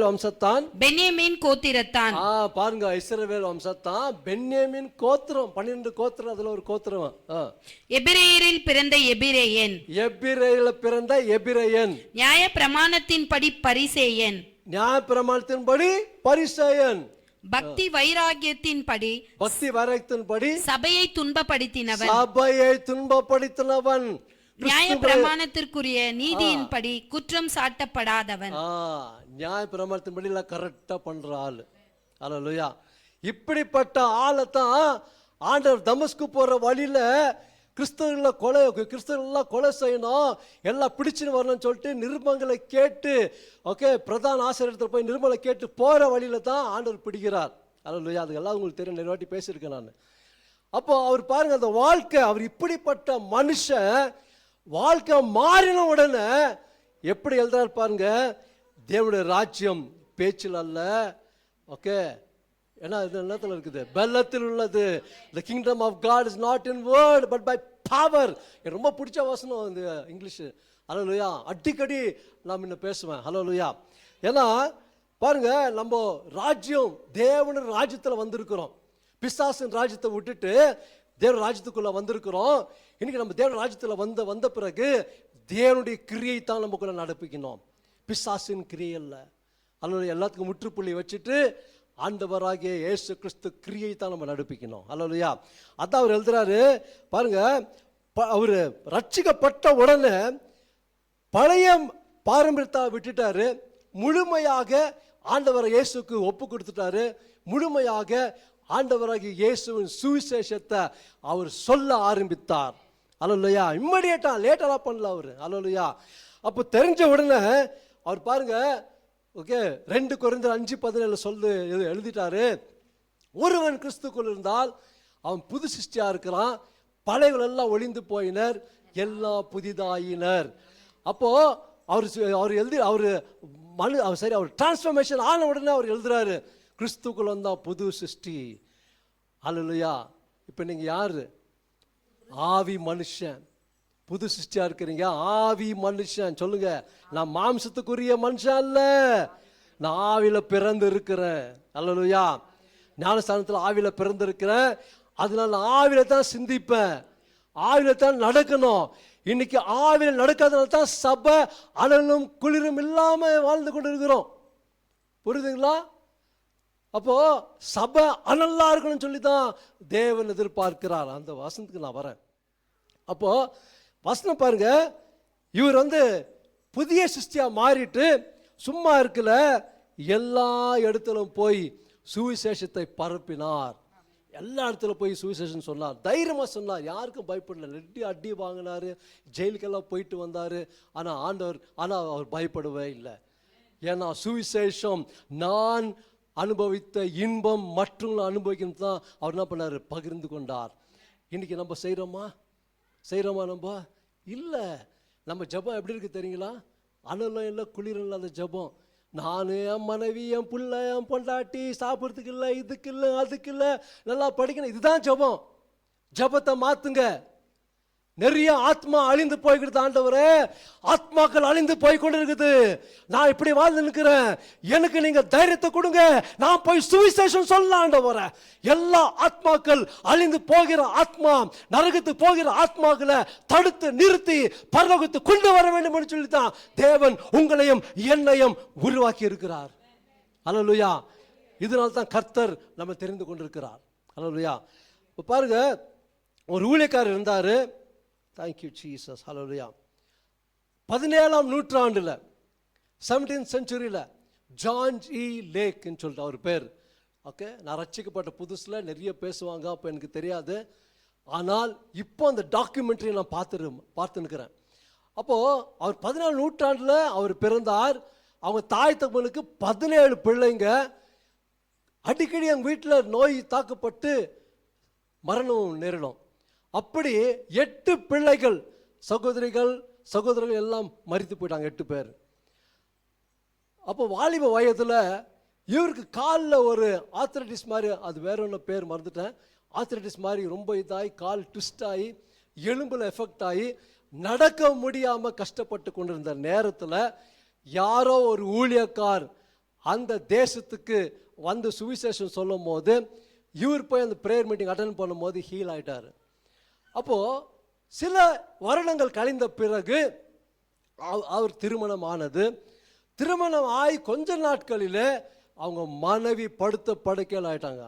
வம்சத்தான் பென்யமீன் கோத்திரத்தான். பாருங்க, இஸ்ரவேல் வம்சத்தான் பென்யமீன் கோத்திரம். 12 கோத்திரம், அதுல ஒரு கோத்திரம். எபிரேயரில் பிறந்த எபிரேயன், நியாய பிரமாணத்தின்படி பரிசேயன், பக்தி வைராகியத்தின்படி சபையை துன்பப்படுத்தினவன், நியாய பிரமாணத்திற்குரிய நீதியின்படி குற்றம் சாட்டப்படாதவன். நியாய பிரமாணத்தின்படி எல்லாம் கரெக்டா பண்ற ஆளு. அல்லேலூயா. இப்படிப்பட்ட ஆளைத்தான் ஆண்டவர் தமஸ்கு போற வழியில கிறிஸ்தவர்கள்லாம் கொலை செய்யணும், எல்லாம் பிடிச்சுன்னு வரணும்னு சொல்லிட்டு நிருபங்களை கேட்டு, பிரதான ஆசிரியர் போய் நிருபங்களை கேட்டு போற வழியில தான் ஆண்டவர் பிடிக்கிறார். அல்லேலூயா. அதுக்கெல்லாம் உங்களுக்கு தெரியும், நிறைய வாட்டி பேசியிருக்கேன் நான். அப்போ அவர் பாருங்க, அந்த வாழ்க்கை, அவர் இப்படிப்பட்ட மனுஷன் வாழ்க்கை மாறின உடனே எப்படி எழுதுறாரு பாருங்க, தேவனுடைய ராஜ்யம் பேச்சில் அல்ல, ஏன்னா இது என்னத்துல இருக்குது, பெல்லத்தில் உள்ளது. The kingdom of God is not in word but by power. எனக்கு ரொம்ப பிடிச்ச வசனம் இந்த இங்கிலீஷ். ஹல்லேலூயா. அடிக்கடி நான் இன்னும் பேசுவேன். ஹல்லேலூயா. ஏன்னா பாருங்க, நம்ம ராஜ்யம் தேவனுடைய ராஜ்யத்தில் வந்திருக்கிறோம். பிசாசின் ராஜ்யத்தை விட்டுட்டு தேவ ராஜ்யத்துக்குள்ள வந்திருக்கிறோம். இன்னைக்கு நம்ம தேவ ராஜ்யத்தில் வந்த பிறகு தேவனுடைய கிரியை தான் நமக்குள்ள நடப்பிக்கணும், பிசாசின் கிரியை அல்ல. ஹல்லேலூயா. எல்லாத்துக்கும் முற்றுப்புள்ளி வச்சுட்டு ஆண்டவராகிய இயேசு கிறிஸ்து கிரியை தான் நம்ம நடப்பிக்கணும். அல்லேலூயா. அதான் அவர் எழுதுறாரு பாருங்க, அவரு ரட்சிக்கப்பட்ட உடனே பழைய பாரம்பரியத்தை விட்டுட்டாரு, முழுமையாக ஆண்டவர் இயேசுக்கு ஒப்பு கொடுத்துட்டாரு. முழுமையாக ஆண்டவராகிய இயேசுவின் சுவிசேஷத்தை அவர் சொல்ல ஆரம்பித்தார். அல்லேலூயா. இம்மீடியட்டா, லேட்டரா பண்ணல அவரு. அல்லேலூயா. அப்போ தெரிஞ்ச உடனே அவர் பாருங்க, 2 கொரிந்தியர் 5:17 எழுதிட்டாரு, ஒருவன் கிறிஸ்துக்குள் இருந்தால் அவன் புது சிருஷ்டியா இருக்கிறான், பழையவர்கள் எல்லாம் ஒளிந்து போயினர், எல்லாம் புதிதாயினர். அப்போ அவர் டிரான்ஸ்ஃபர்மேஷன் ஆன உடனே அவர் எழுதுறாரு, கிறிஸ்துக்குள் வந்தா புது சிருஷ்டி. அல்லேலூயா. இப்போ நீங்க யாரு? ஆவி மனுஷன், புது சிருஷ்டியா இருக்கிறீங்க, ஆவி மனுஷன். சொல்லுங்க, நான் மாம்சத்துக்குரிய மனுஷன் அல்ல, நான் ஆவியில பிறந்து இருக்கிறேன். அல்லேலூயா. ஞானஸ்தானத்தில் ஆவியில பிறந்து இருக்கிறேன், அதனால நான் ஆவியில தான் சிந்திப்பேன், ஆவியில தான் நடக்கணும். இன்னைக்கு ஆவியில நடக்காதனால தான் சபை அனலும் குளிரும் இல்லாம வாழ்ந்து கொண்டு இருக்கிறோம். புரியுதுங்களா? அப்போ சபை அனல்லா இருக்கணும்னு சொல்லி தான் தேவன் எதிர்பார்க்கிறார். அந்த வசனத்துக்கு நான் வரேன். அப்போ வசனம் பாருங்க, இவர் புதிய சிருஷ்டியா மாறிட்டு சும்மா இருக்கல, எல்லா இடத்திலும் போய் சுவிசேஷத்தை பரப்பினார். எல்லா இடத்துல போய் சுவிசேஷம் சொன்னார், தைரியமா சொன்னார், யாருக்கும் பயப்படல. அடி வாங்கினாரு, ஜெயிலுக்கெல்லாம் போயிட்டு வந்தாரு. ஆனா அவர் பயப்படவே இல்லை. ஏன்னா சுவிசேஷம் நான் அனுபவித்த இன்பம் மற்றவங்களை அனுபவிக்கணும் தான் அவர் என்ன பண்ணாரு, பகிர்ந்து கொண்டார். இன்னைக்கு நம்ம செய்யறோமா நம்ம? இல்லை. நம்ம ஜபம் எப்படி இருக்கு தெரியுங்களா? அனலும் இல்லை, குளிரும் இல்லாத ஜபம். நான், என் மனைவி, என் பிள்ளை, என் பொண்டாட்டி, சாப்பிட்றதுக்கு இல்லை, இதுக்கு இல்லை, அதுக்கு இல்லை, நல்லா படிக்கணும், இதுதான் ஜபம். ஜபத்தை மாத்துங்க. நிறைய ஆத்மா அழிந்து போய்கிறது. ஆண்டவரே, ஆத்மாக்கள் அழிந்து போய் கொண்டு இருக்குது, நான் இப்படி வாழ்ந்து நிற்கிறேன், எனக்கு நீங்க தைரியத்தை கொடுங்க, நான் போய் சுவிசேஷம் சொல்ல. ஆண்டவரே, எல்லா ஆத்மாக்கள் அழிந்து போகிற ஆத்மா, நரகத்துக்கு போகிற ஆத்மாக்களை தடுத்து நிறுத்தி பரலோகத்துக்கு கொண்டு வர வேண்டும் என்று சொல்லித்தான் தேவன் உங்களையும் என்னையும் உருவாக்கி இருக்கிறார். அல்லேலூயா. இதனால தான் கர்த்தர் நம்ம தெரிந்து கொண்டிருக்கிறார். அல்லேலூயா. இப்போ பாருங்க, ஒரு ஊழியக்காரர் இருந்தாரு. Thank you Jesus. ஹல்லேலூயா. 17ஆம் நூற்றாண்டுல, 17th centuryல ஜான் இ லேக்ன்னு சொல்லிட்டு அவர் பேர். நான் ரட்சிக்கப்பட்ட புதுசுல நிறைய பேசுவாங்க, அப்போ எனக்கு தெரியாது. ஆனால் இப்போ அந்த டாக்குமெண்ட்ரி நான் பார்த்துருக்கிறேன். அப்போ அவர் 14 நூற்றாண்டுல அவர் பிறந்தார். அவங்க தாய் தகவலுக்கு 17 பிள்ளைங்க. அடிக்கடி அவங்க வீட்டில் நோய் தாக்கப்பட்டு மரணம் நேரிடும். அப்படி 8 பிள்ளைகள், சகோதரர்கள் எல்லாம் மரித்து போயிட்டாங்க, 8 பேர். அப்போ வாலிப வயதில் இவருக்கு காலில் ஒரு ஆர்த்ரைட்டிஸ் மாதிரி, அது வேற ஒன்று பேர் மறந்துட்டேன், ஆர்த்ரைட்டிஸ் மாதிரி ரொம்ப இதாகி கால் ட்விஸ்ட் ஆகி எலும்பில் எஃபெக்ட் ஆகி நடக்க முடியாமல் கஷ்டப்பட்டு கொண்டிருந்த நேரத்தில் யாரோ ஒரு ஊழியக்கார் அந்த தேசத்துக்கு வந்து சுவிசேஷம் சொல்லும் போது இவர் போய் அந்த ப்ரேயர் மீட்டிங் அட்டென்ட் பண்ணும்போது ஹீல் ஆகிட்டார். அப்போது சில வருடங்கள் கழிந்த பிறகு அவர் திருமணம் ஆனது. திருமணம் ஆகி கொஞ்ச நாட்களில் அவங்க மனைவி படுத்த படுக்கையில் ஆயிட்டாங்க.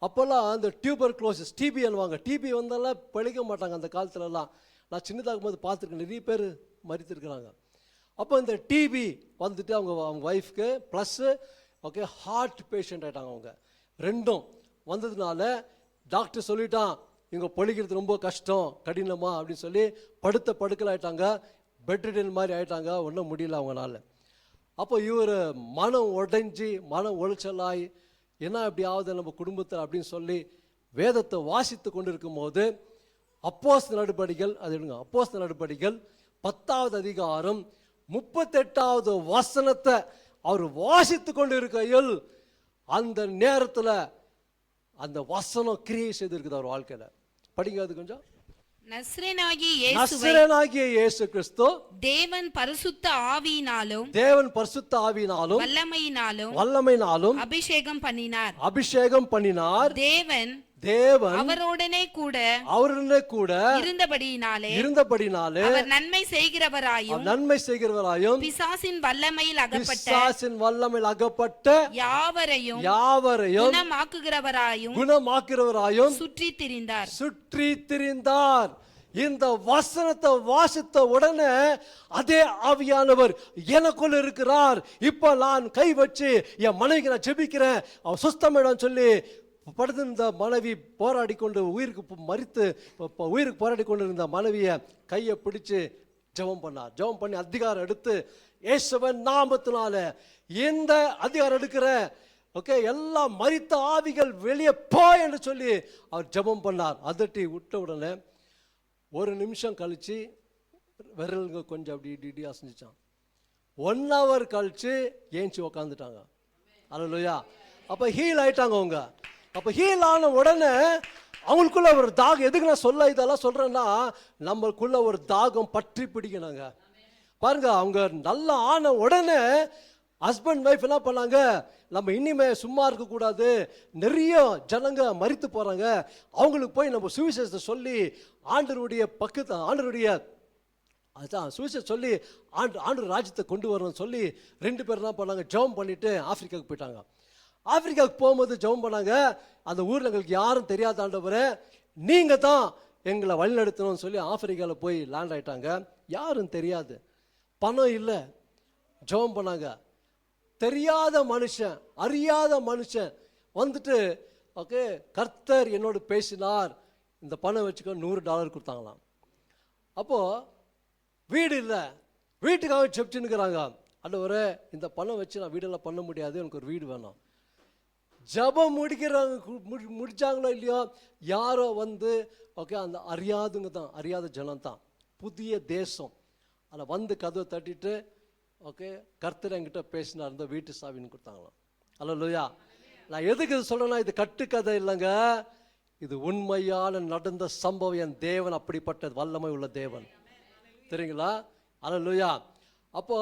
அப்போல்லாம் அந்த டியூபர்குலோசிஸ், டிபி அனுவாங்க, டிபி வந்தாலும் பிழைக்க மாட்டாங்க அந்த காலத்துலலாம். நான் சின்னதாகும் போது பார்த்துருக்கேன், நிறைய பேர் மரித்திருக்கிறாங்க. அப்போ இந்த டிபி வந்துட்டு அவங்க ஒய்ஃப்க்கு ப்ளஸ்ஸு ஓகே ஹார்ட் பேஷண்ட் ஆகிட்டாங்க. அவங்க ரெண்டும் வந்ததுனால டாக்டர் சொல்லிட்டான், இவங்க பொழிக்கிறது ரொம்ப கஷ்டம், கடினமா அப்படின்னு சொல்லி படுத்த படுக்கல் ஆகிட்டாங்க, பெட்ரிடன் மாதிரி ஆகிட்டாங்க, ஒன்றும் முடியல அவங்களால. அப்போ இவர் மனம் உடைஞ்சி மனம் உளைச்சலாகி என்ன இப்படி ஆகுது நம்ம குடும்பத்தில் அப்படின்னு சொல்லி வேதத்தை வாசித்து கொண்டு இருக்கும் போது அப்போஸ்தலர் நடபடிகள், அது எடுங்க, அப்போஸ்தலர் நடபடிகள் 10வது அதிகாரம் 38வது வசனத்தை அவர் வாசித்து கொண்டு இருக்கையில் அந்த நேரத்தில் அந்த வசனம் கிரியை செய்திருக்குது அவர் வாழ்க்கையில. படிங்க அது கொஞ்சம். நசரேயனாகிய இயேசு கிறிஸ்து தேவன் பரிசுத்த ஆவியினாலும் வல்லமையினாலும் அபிஷேகம் பண்ணினார். தேவன் அவருடனே கூட இருந்தபடியினாலே அவர் நன்மை செய்கிறவராயும் பிசாசின் வல்லமையில் அகப்பட்ட யாவரையும் குணமாக்குகிறவராயும் சுற்றி திரிந்தார். இந்த வசனத்தை வாசித்த உடனே அதே ஆவியானவர் எனக்குள்ள இருக்கிறார், இப்ப நான் கை வச்சு என் மனைவிக்கு நான் ஜெபிக்கிறேன், அவன் சுஸ்தமிடம் சொல்லி படுத்திருந்த மனைவி போராடி கொண்டு உயிருக்கு போராடி கொண்டு இருந்த மனைவியை கையை பிடிச்சு ஜெபம் பண்ணார். ஜெபம் பண்ணி அதிகாரம் எடுத்து இயேசுவின் நாமத்தினால இந்த அதிகாரம் எடுக்கிற ஓகே எல்லா மரித்த ஆவிகள் வெளியே போ என்று சொல்லி அவர் ஜெபம் பண்ணார். அதட்டி விட்ட உடனே 1 நிமிஷம் கழிச்சு விரலுங்க கொஞ்சம் அப்படி இப்படி அசைஞ்சிச்சான். 1 hour கழிச்சு ஏஞ்சி உக்காந்துட்டாங்க. அல்லேலூயா. அப்போ ஹீல் ஆயிட்டாங்க அவங்க. அப்போ ஹீல் ஆன உடனே அவங்களுக்குள்ள ஒரு தாகம், எதுக்கு நான் இதெல்லாம் சொல்றேன்னா நம்மளுக்குள்ள ஒரு தாகம் பற்றி பிடிக்கணுங்க. பாருங்க, அவங்க நல்லா ஆன உடனே ஹஸ்பண்ட் ஒய்ஃப் என்ன பண்ணாங்க, நம்ம இனிமே சும்மா இருக்கக்கூடாது, நிறைய ஜனங்க மரித்து போறாங்க, அவங்களுக்கு போய் நம்ம சுவிசேஷத்தை சொல்லி ஆண்டவருடைய சுவிசேஷம் சொல்லி ஆண்டவர் ராஜ்யத்தை கொண்டு வரணும்னு சொல்லி 2 பேர் என்ன பண்ணாங்க, ஜெபம் பண்ணிட்டு ஆப்பிரிக்காவுக்கு போயிட்டாங்க. ஆப்பிரிக்காவுக்கு போகும்போது ஜெபம் பண்ணாங்க, அந்த ஊரில் எங்களுக்கு யாரும் தெரியாத ஆண்டவரே நீங்க தான் எங்களை வழிநடத்தணும்னு சொல்லி ஆப்பிரிக்காவில் போய் லேண்ட் ஆயிட்டாங்க. யாரும் தெரியாது, பணம் இல்லை. ஜெபம் பண்ணாங்க. தெரியாத மனுஷன், அறியாத மனுஷன் வந்துட்டு ஓகே கர்த்தர் என்னோடு பேசினார், இந்த பணம் வச்சுக்க $100 கொடுத்தாங்களாம். அப்போது வீடு இல்லை, வீட்டுக்காக ஜெபிச்சுன்னுக்கிறாங்க. ஆண்டவரே இந்த பணம் வச்சு நான் வீடெல்லாம் பண்ண முடியாது, எனக்கு ஒரு வீடு வேணும். ஜபம் முடிச்சாங்களோ இல்லையோ யாரோ வந்து ஓகே அந்த அறியாத ஜனம் தான், புதிய தேசம், அதில் வந்து கதவை தட்டிட்டு ஓகே கர்த்தர் என்கிட்ட பேசினார், இந்த வீட்டு சாவின்னு கொடுத்தாங்களாம். அல்லேலூயா. நான் எதுக்கு இது சொல்றேன்னா, இது கட்டுக்கதை இல்லைங்க, இது உண்மையான நடந்த சம்பவம். என் தேவன் அப்படிப்பட்ட வல்லமை உள்ள தேவன், தெரியுங்களா? அல்லேலூயா. அப்போ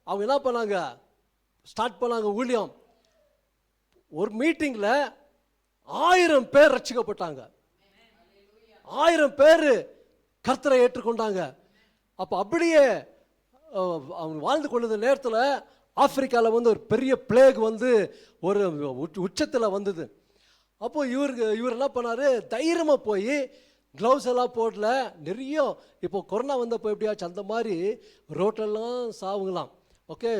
அவங்க என்ன பண்ணாங்க, ஸ்டார்ட் பண்ணாங்க ஊழியம். ஒரு மீட்டிங்ல 1000 பேர் ரட்சிக்கப்பட்டாங்க, 1000 பேர் கர்த்தரை ஏற்றுக்கொண்டாங்க. அப்போ அப்படியே அவங்க வாழ்ந்து கொண்டிருந்த நேரத்தில் ஆப்பிரிக்காவில் வந்து ஒரு பெரிய பிளேக் வந்து ஒரு உச்சத்தில் வந்தது. அப்போ இவர் என்ன பண்ணாரு, தைரியமாக போய் க்ளவுஸ் எல்லாம் போடல, நிறைய இப்போ கொரோனா வந்தப்போ எப்படியாச்சும் அந்த மாதிரி ரோட்டெல்லாம் சாவுங்களாம். ஓகே,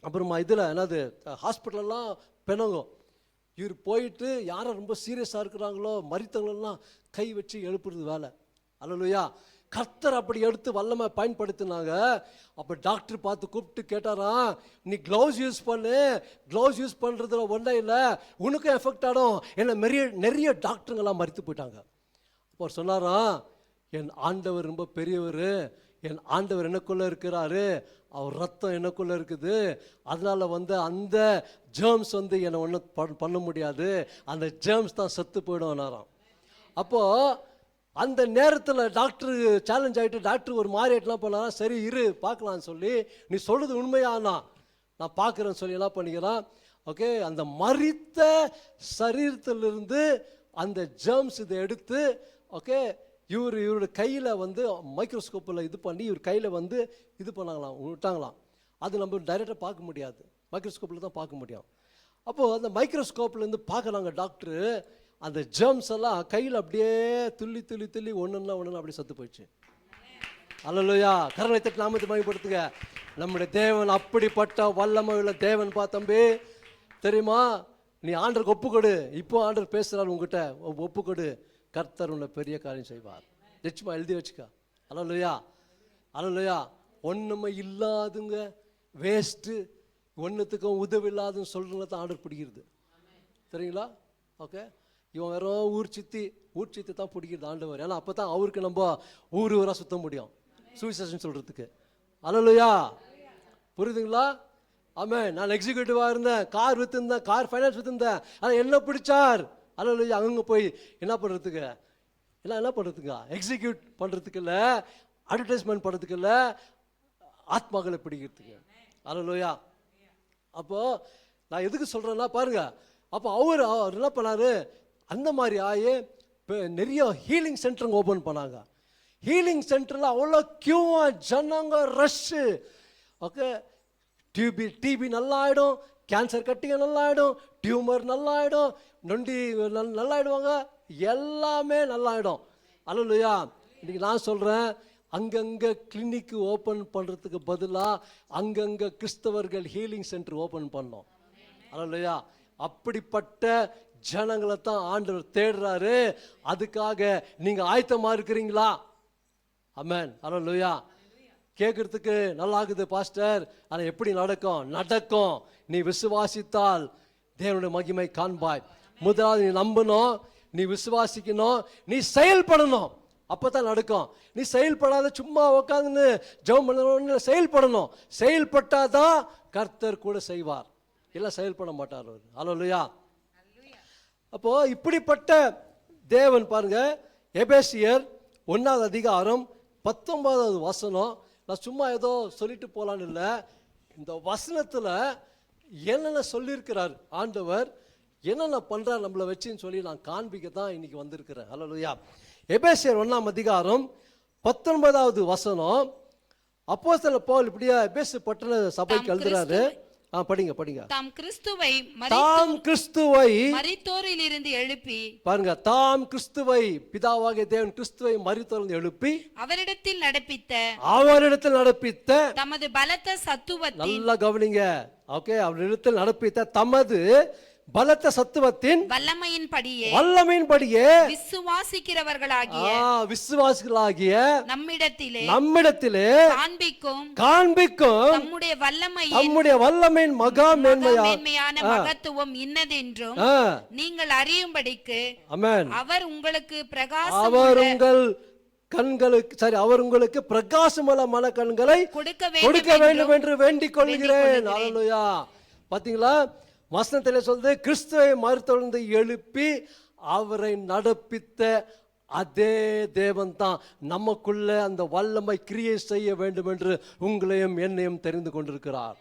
அப்புறமா இதில் என்னது ஹாஸ்பிட்டலெல்லாம் பெணங்கும். இவர் போயிட்டு யாரை ரொம்ப சீரியஸாக இருக்கிறாங்களோ மரித்தவங்களெல்லாம் கை வச்சு எழுப்புறது வேலை. அல்லேலூயா. கர்த்தர் அப்படி எடுத்து வல்லமை பயன்படுத்தினாங்க. அப்போ டாக்டர் பார்த்து கூப்பிட்டு கேட்டாராம், நீ க்ளவுஸ் யூஸ் பண்ணு, க்ளவுஸ் யூஸ் பண்ணுறதுல ஒன்றும் இல்லை, உனக்கும் எஃபெக்ட் ஆடும். ஏன்னா நிறைய டாக்டருங்கெல்லாம் மரித்து போயிட்டாங்க. அப்போ அவர் சொன்னாராம், என் ஆண்டவர் ரொம்ப பெரியவர், என் ஆண்டவர் எனக்குள்ளே இருக்கிறாரு, அவர் ரத்தம் எனக்குள்ளே இருக்குது, அதனால் அந்த ஜேர்ம்ஸ் என்னை ஒன்றும் பண்ண முடியாது, அந்த ஜேர்ம்ஸ் தான் செத்து போயிடும்னாராம். அப்போது அந்த நேரத்தில் டாக்டர் சேலஞ்ச் ஆகிட்டு டாக்டர் ஒரு மாதிரி ஆகிட்டுலாம் பண்ணாரா, சரி இரு பார்க்கலான்னு சொல்லி, நீ சொல்கிறது உண்மையானா நான் பார்க்குறேன்னு சொல்லி என்ன பண்ணிக்கிறான், ஓகே, அந்த மரித்த சரீரத்திலிருந்து அந்த ஜேர்ம்ஸ் இதை எடுத்து, ஓகே, இவரோட கையில் மைக்ரோஸ்கோப்பில் இது பண்ணி இவர் கையில் இது பண்ணாங்களாம், விட்டாங்களாம். அது நம்ம டைரெக்டாக பார்க்க முடியாது, மைக்ரோஸ்கோப்பில் தான் பார்க்க முடியும். அப்போது அந்த மைக்ரோஸ்கோப்லேருந்து பார்க்குறாங்க டாக்டரு, அந்த ஜெர்ம்ஸ் எல்லாம் கையில் அப்படியே துள்ளி துள்ளி துள்ளி ஒன்றுன்னா அப்படியே சத்து போயிடுச்சு. அல்லேலூயா, கரங்களை தட்டி நாமத்தை மகிமைப்படுத்துங்க. நம்முடைய தேவன் அப்படிப்பட்ட வல்லமை உள்ள தேவன் தம்பி, தெரியுமா? நீ ஆண்டருக்கு ஒப்புக்கொடு. இப்போ ஆண்டர் பேசுகிறார் உங்ககிட்ட, ஒப்புக்கொடு, கர்த்தர் உன்னை பெரிய காரியம் செய்வார். நிச்சயமா எழுதி வச்சுக்க. அல்லேலூயா, அல்லேலூயா. ஒன்றுமே இல்லாதுங்க, வேஸ்ட்டு, ஒன்றுத்துக்கும் உதவி இல்லாதுன்னு சொல்கிறவங்க தான் ஆண்டர் பிடிக்கிறது, சரிங்களா? ஓகே, இவன் வெறும் ஊர் சித்தி தான் பிடிக்கிறது ஆண்டவர். ஏன்னா அப்போ தான் அவருக்கு நம்ம ஊராக சுத்த முடியும் சுவிசேஷன் சொல்கிறதுக்கு. அல்லேலூயா, புரியுதுங்களா? ஆமே, நான் எக்ஸிக்யூட்டிவாக இருந்தேன், கார் விற்றுருந்தேன், கார் ஃபைனான்ஸ் விற்றுருந்தேன், ஆனால் என்ன பிடிச்சார். அல்லேலூயா, அங்கே போய் என்ன பண்ணுறதுக்கு, என்ன பண்ணுறதுக்கா, எக்ஸிக்யூட் பண்ணுறதுக்கு இல்லை, அட்வர்டைஸ்மெண்ட் பண்ணுறதுக்கு இல்லை, ஆத்மாக்களை பிடிக்கிறதுக்கு. அல்லேலூயா. அப்போது நான் எதுக்கு சொல்கிறேன்னா பாருங்க, அப்போ அவர் என்ன பண்ணார், அந்த மாதிரி ஆகி நிறைய ஹீலிங் சென்டருங்க ஓப்பன் பண்ணாங்க. ஹீலிங் சென்டரில் அவ்வளோ கியூவா ஜனங்க ரஷ்ஷு. ஓகே, டிபி நல்லாயிடும், கேன்சர் கட்டிங்க நல்லாயிடும், டியூமர் நல்லாயிடும், நொண்டி நல்லாயிடுவாங்க, எல்லாமே நல்லாயிடும். அல்லேலூயா. இன்னைக்கு நான் சொல்கிறேன், அங்கங்கே கிளினிக்கு ஓப்பன் பண்ணுறதுக்கு பதிலாக அங்கங்கே கிறிஸ்தவர்கள் ஹீலிங் சென்டர் ஓப்பன் பண்ணோம். அல்லேலூயா. அப்படிப்பட்ட ஜனங்களை தான் ஆண்டவர் தேடுறாரு. அதுக்காக நீங்கள் ஆயத்தமாக இருக்கிறீங்களா? ஆமென். அல்லேலூயா. கேட்குறதுக்கு நல்லாகுது பாஸ்டர், ஆனால் எப்படி நடக்கும்? நீ விசுவாசித்தால் தேவனுடைய மகிமை காண்பாய். முதலாவது நீ நம்பணும், நீ விசுவாசிக்கணும், நீ செயல்படணும், அப்போ தான் நடக்கும். நீ செயல்படாத சும்மா உட்காந்துன்னு ஜெபம் பண்ணணும், செயல்படணும். செயல்பட்டாதான் கர்த்தர் கூட செய்வார், இல்லை செயல்பட மாட்டார் அவர். அல்லேலூயா. அப்போ இப்படிப்பட்ட தேவன் பாருங்க, எபேசியர் 1 அதிகாரம் 19 வசனம். நான் சும்மா ஏதோ சொல்லிட்டு போலான்னு இல்லை, இந்த வசனத்தில் என்னென்ன சொல்லியிருக்கிறார் ஆண்டவர், என்னென்ன பண்ணுறார் நம்மளை வச்சுன்னு சொல்லி நான் காண்பிக்க தான் இன்னைக்கு வந்திருக்கிறேன். அல்லேலூயா. எபேசியர் 1 அதிகாரம் 19 வசனம். அப்போஸ்தலர் பவுல் இப்படியா எபேசு பட்டண சபைக்கு எழுதுறாரு. படிங்க. தாம் கிறிஸ்துவை மரித்தோரிலிருந்து எழுப்பி, பாருங்க, தாம் கிறிஸ்துவை, பிதாவாகிய தேவன் கிறிஸ்துவை மரித்தோரிலிருந்து எழுப்பி அவரிடத்தில் நடப்பித்த தமது பலத்த சத்துவத்தின், நல்லா கவனிங்க, ஓகே, அவரிடத்தில் நடப்பித்த தமது பலத்த சத்துவத்தின் வல்லமையின்படியே விசுவாசிக்கிறவர்களாகிய நம்மிடத்திலே காண்பிக்கும் நம்முடைய வல்லமையின் மகா மேன்மையான மகத்துவம் இன்னதென்றும் நீங்கள் அறியும்படிக்கு அவர் உங்களுக்கு அவர் உங்களுக்கு பிரகாசமான கண்களை கொடுக்க வேண்டும் என்று வேண்டிக் கொள்கிறேன். அல்லேலூயா. பாத்தீங்களா, வசனத்தில் சொல்றது, கிறிஸ்துவை மரித்தோரிலிருந்து எழுப்பி அவரை நடப்பித்த அதே தேவன் தான் நமக்குள்ள அந்த வல்லமை கிரியை செய்ய வேண்டும் என்று உங்களையும் என்னையும் தெரிந்து கொண்டிருக்கிறார்.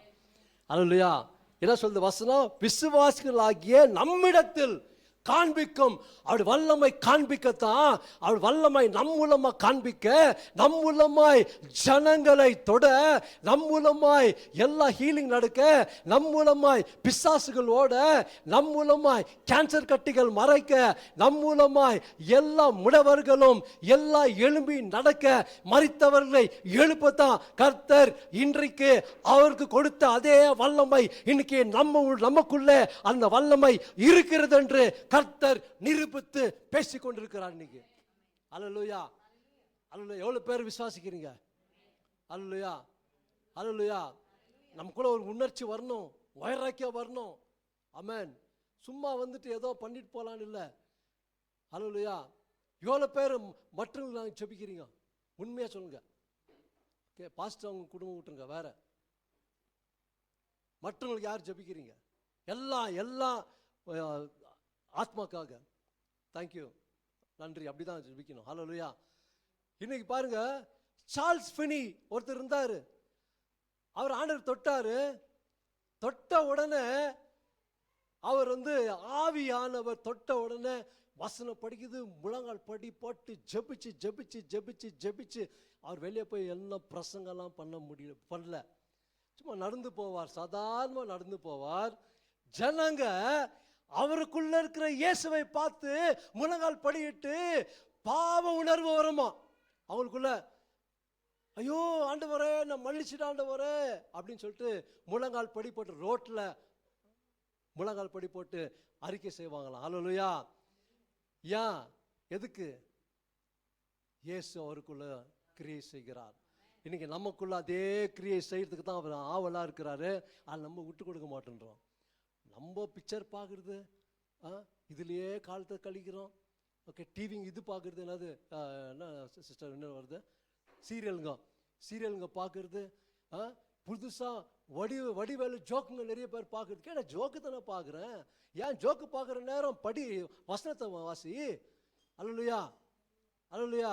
அல்லேலூயா. என்ன சொல்றது வசனம், விசுவாசிகளாகிய நம்மிடத்தில் காண்பிக்கும். அவருடைய வல்லமை காண்பிக்கத்தான், அவருடைய வல்லமை நம் மூலமா காண்பிக்க, நம் மூலமாய் ஜனங்களை தொட, நம் மூலமாய் எல்லா ஹீலிங் நடக்க, நம் மூலமாய் பிசாசுகள் ஓட, நம் மூலமாய் கேன்சர் கட்டிகள் மறைக்க, நம் மூலமாய் எல்லா முடவர்களும் எல்லா எழும்பி நடக்க, மரித்தவர்களை எழுப்பத்தான் கர்த்தர் இன்றைக்கு அவருக்கு கொடுத்த அதே வல்லமை இன்னைக்கு நமக்குள்ள அந்த வல்லமை இருக்கிறது என்று கர்த்தர் நிரூபித்து பேசிக் கொண்டிருக்கிறார் இன்னைக்கு. அல்லேலூயா. அல்லேலூயா. எவ்வளவு பேர் விசுவாசிக்கிறீங்க? அல்லேலூயா, அல்லேலூயா. நமக்குள்ள ஒரு உணர்ச்சி வரணும், வைராக்கியம் வரணும். ஆமென். சும்மா வந்துட்டு ஏதோ பண்ணிட்டு போலான்னு இல்லை. அல்லேலூயா. எவ்வளோ பேர் மற்றவங்களுக்கு ஜெபிக்கிறீங்க? உண்மையா சொல்லுங்க. ஓகே, பாஸ்டர் அவங்க குடும்பம் விட்டுருங்க, வேற மற்றவங்களுக்கு யார் ஜெபிக்கிறீங்க? எல்லாம் ஆத்மாக்காக. தேங்க்யூ, நன்றி. அப்படிதான் ஜெபிக்கணும். அல்லேலூயா. இன்னைக்கு பாருங்க, சார்ல்ஸ் ஃபினி ஒருத்தர் இருந்தாரு. அவர் ஆண்டவர் தொட்டாரு. தொட்ட உடனே அவர் ஆவியானவர் தொட்ட உடனே வசனம் படிக்குது, முழங்கால் படி போட்டு ஜெபிச்சு ஜெபிச்சு ஜெபிச்சு ஜெபிச்சு அவர் வெளியே போய் என்ன பிரசங்கெல்லாம் பண்ணல. சும்மா நடந்து போவார், சாதாரணமா நடந்து போவார். ஜனங்க அவருக்குள்ள இருக்கிற இயேசுவை பார்த்து முழங்கால் படியிட்டு பாவ உணர்வு வருமா அவங்களுக்குள்ள. ஐயோ ஆண்டவரே, நான் மன்னிச்சிட்டு ஆண்டவரே அப்படின்னு சொல்லிட்டு முழங்கால் படி போட்டு ரோட்ல முழங்கால் படி போட்டு அறிக்கை செய்வாங்களாம். அல்லேலூயா. ஏன்? எதுக்கு? இயேசு அவருக்குள்ள கிரியை செய்கிறார். இன்னைக்கு நமக்குள்ள அதே கிரியை செய்யறதுக்கு தான் அவர் ஆவலா இருக்கிறாரு. அது நம்ம விட்டு கொடுக்க மாட்டேன்றோம். நம்ம பிக்சர் பார்க்கறது, இதுலயே காலத்தை கழிக்கிறோம். ஓகே, டிவி இது பார்க்கறது, என்னது என்ன சிஸ்டர் என்ன வருது, சீரியலுங்க பார்க்கறது. புதுசா வடிவேலு ஜோக்குங்க நிறைய பேர் பார்க்கறது. கேட்ட ஜோக்கு தானே பார்க்குறேன், ஏன் ஜோக்கு பார்க்குற நேரம் படி வசனத்தை வாசி. அல்லேலூயா, அல்லேலூயா.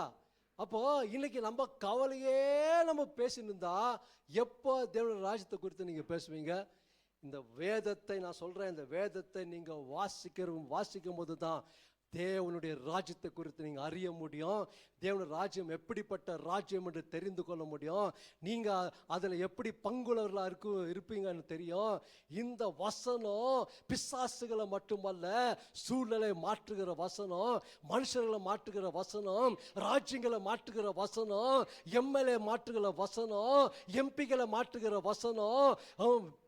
அப்போ இன்னைக்கு நம்ம கவலையே நம்ம பேசின்னு இருந்தா எப்போ தேவனுடைய ராஜ்யத்தை குறித்து நீங்க பேசுவீங்க? இந்த வேதத்தை நான் சொல்றேன், இந்த வேதத்தை நீங்க வாசிக்கும் போது தான் தேவனுடைய ராஜ்யத்தை குறித்து நீங்க அறிய முடியும். தேவனுடைய ராஜ்யம் எப்படிப்பட்ட ராஜ்யம் என்று தெரிந்து கொள்ள முடியும். நீங்க அதுல எப்படி பங்குள்ளவர்களா இருப்பீங்கன்னு தெரியும். இந்த வசனம் பிசாசுகளை மட்டுமல்ல, சூழ்நிலை மாற்றுகிற வசனம், மனுஷர்களை மாற்றுகிற வசனம், ராஜ்யங்களை மாற்றுகிற வசனம், எம்எல்ஏ மாற்றுகிற வசனம், எம்பிகளை மாற்றுகிற வசனம்,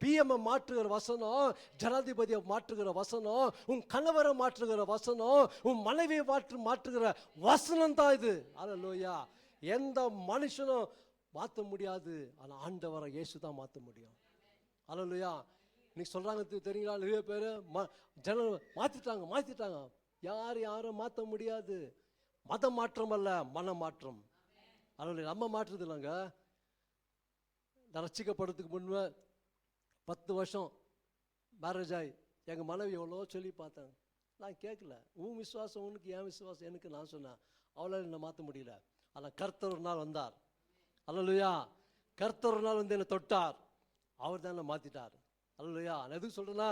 பிஎம் மாற்றுகிற வசனம், ஜனாதிபதியை மாற்றுகிற வசனம், உன் கணவரை மாற்றுகிற வசனம், உன் மனைவியை மாற்றுகிற வசனம் தான் இது. அல்லேலூயா. எந்த மனுஷனும் மாற்ற முடியாது, ஆனா ஆண்டவரை இயேசு தான் மாற்ற முடியும். அல்லேலூயா. இன்னைக்கு சொல்றாங்க தெரியுங்களா, நிறைய பேர் ஜனம் மாத்திட்டாங்க. யாரும் மாற்ற முடியாது. மத மாற்றம் அல்ல, மன மாற்றம். அல்லேலூயா. நம்ம மாற்றுறது இல்லைங்க. நான் ரட்சிக்கப்படுறதுக்கு முன்பு 10 வருஷம் மேரேஜ் ஆகி எங்க மனைவி எவ்வளோ சொல்லி பார்த்தாங்க. நான் கேட்கல. உன் விசுவாசம் உனக்கு, என் விசுவாசம் எனக்கு. நான் சொன்னேன், அவளால் என்னை மாற்ற முடியல. ஆனால் கர்த்தர் ஒரு நாள் வந்தார். அல்லேலூயா. கர்த்தர் ஒரு நாள் என்னை தொட்டார். அவர் தான் என்னை மாற்றிட்டார். அல்லேலூயா. நான் எதுக்கு சொல்கிறேன்னா,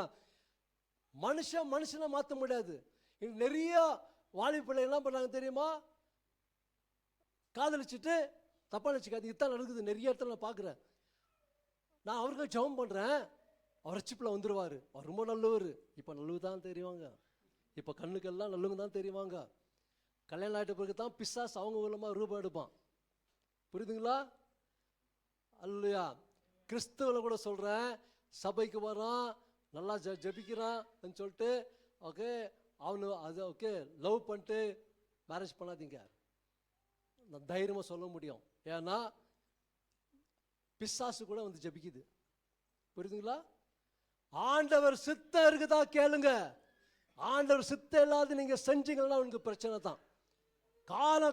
மனுஷனை மாற்ற முடியாது. இன்னைக்கு நிறைய வாலிபிள்ளை என்ன பண்ணாங்க தெரியுமா? காதலிச்சுட்டு, தப்பா நினச்சிக்காது, இதுதான் நடக்குது நிறைய இடத்துல நான் பார்க்குறேன். நான் அவருக்கு ஜெபம் பண்ணுறேன், அவர் ரட்சிப்பில் வந்துடுவார். அவர் ரொம்ப நல்லவர். இப்போ நல்லது தான் தெரியுவாங்க. இப்போ கண்ணுக்கெல்லாம் நல்லவங்க தான் தெரியுவாங்க. கல்யாணம் ஆகிட்ட பிறகு தான் பிசாசு அவங்க மூலமாக ரூபம் எடுப்பான். புரியுதுங்களா? அல்லேலூயா. கிறிஸ்துவனை கூட சொல்கிறேன், சபைக்கு வரான், நல்லா ஜபிக்கிறான்னு சொல்லிட்டு ஓகே அவனு அது ஓகே லவ் பண்ணிட்டு மேரேஜ் பண்ணாதீங்க. நான் தைரியமாக சொல்ல முடியும். ஏன்னா பிசாசு கூட ஜபிக்குது. புரியுதுங்களா? ஆண்டவர் சித்தம் இருக்குதா கேளுங்க. ஆண்டவர் சித்தம் இல்லாத நீங்க செஞ்சீங்கன்னா உங்களுக்கு பிரச்சனை தான்.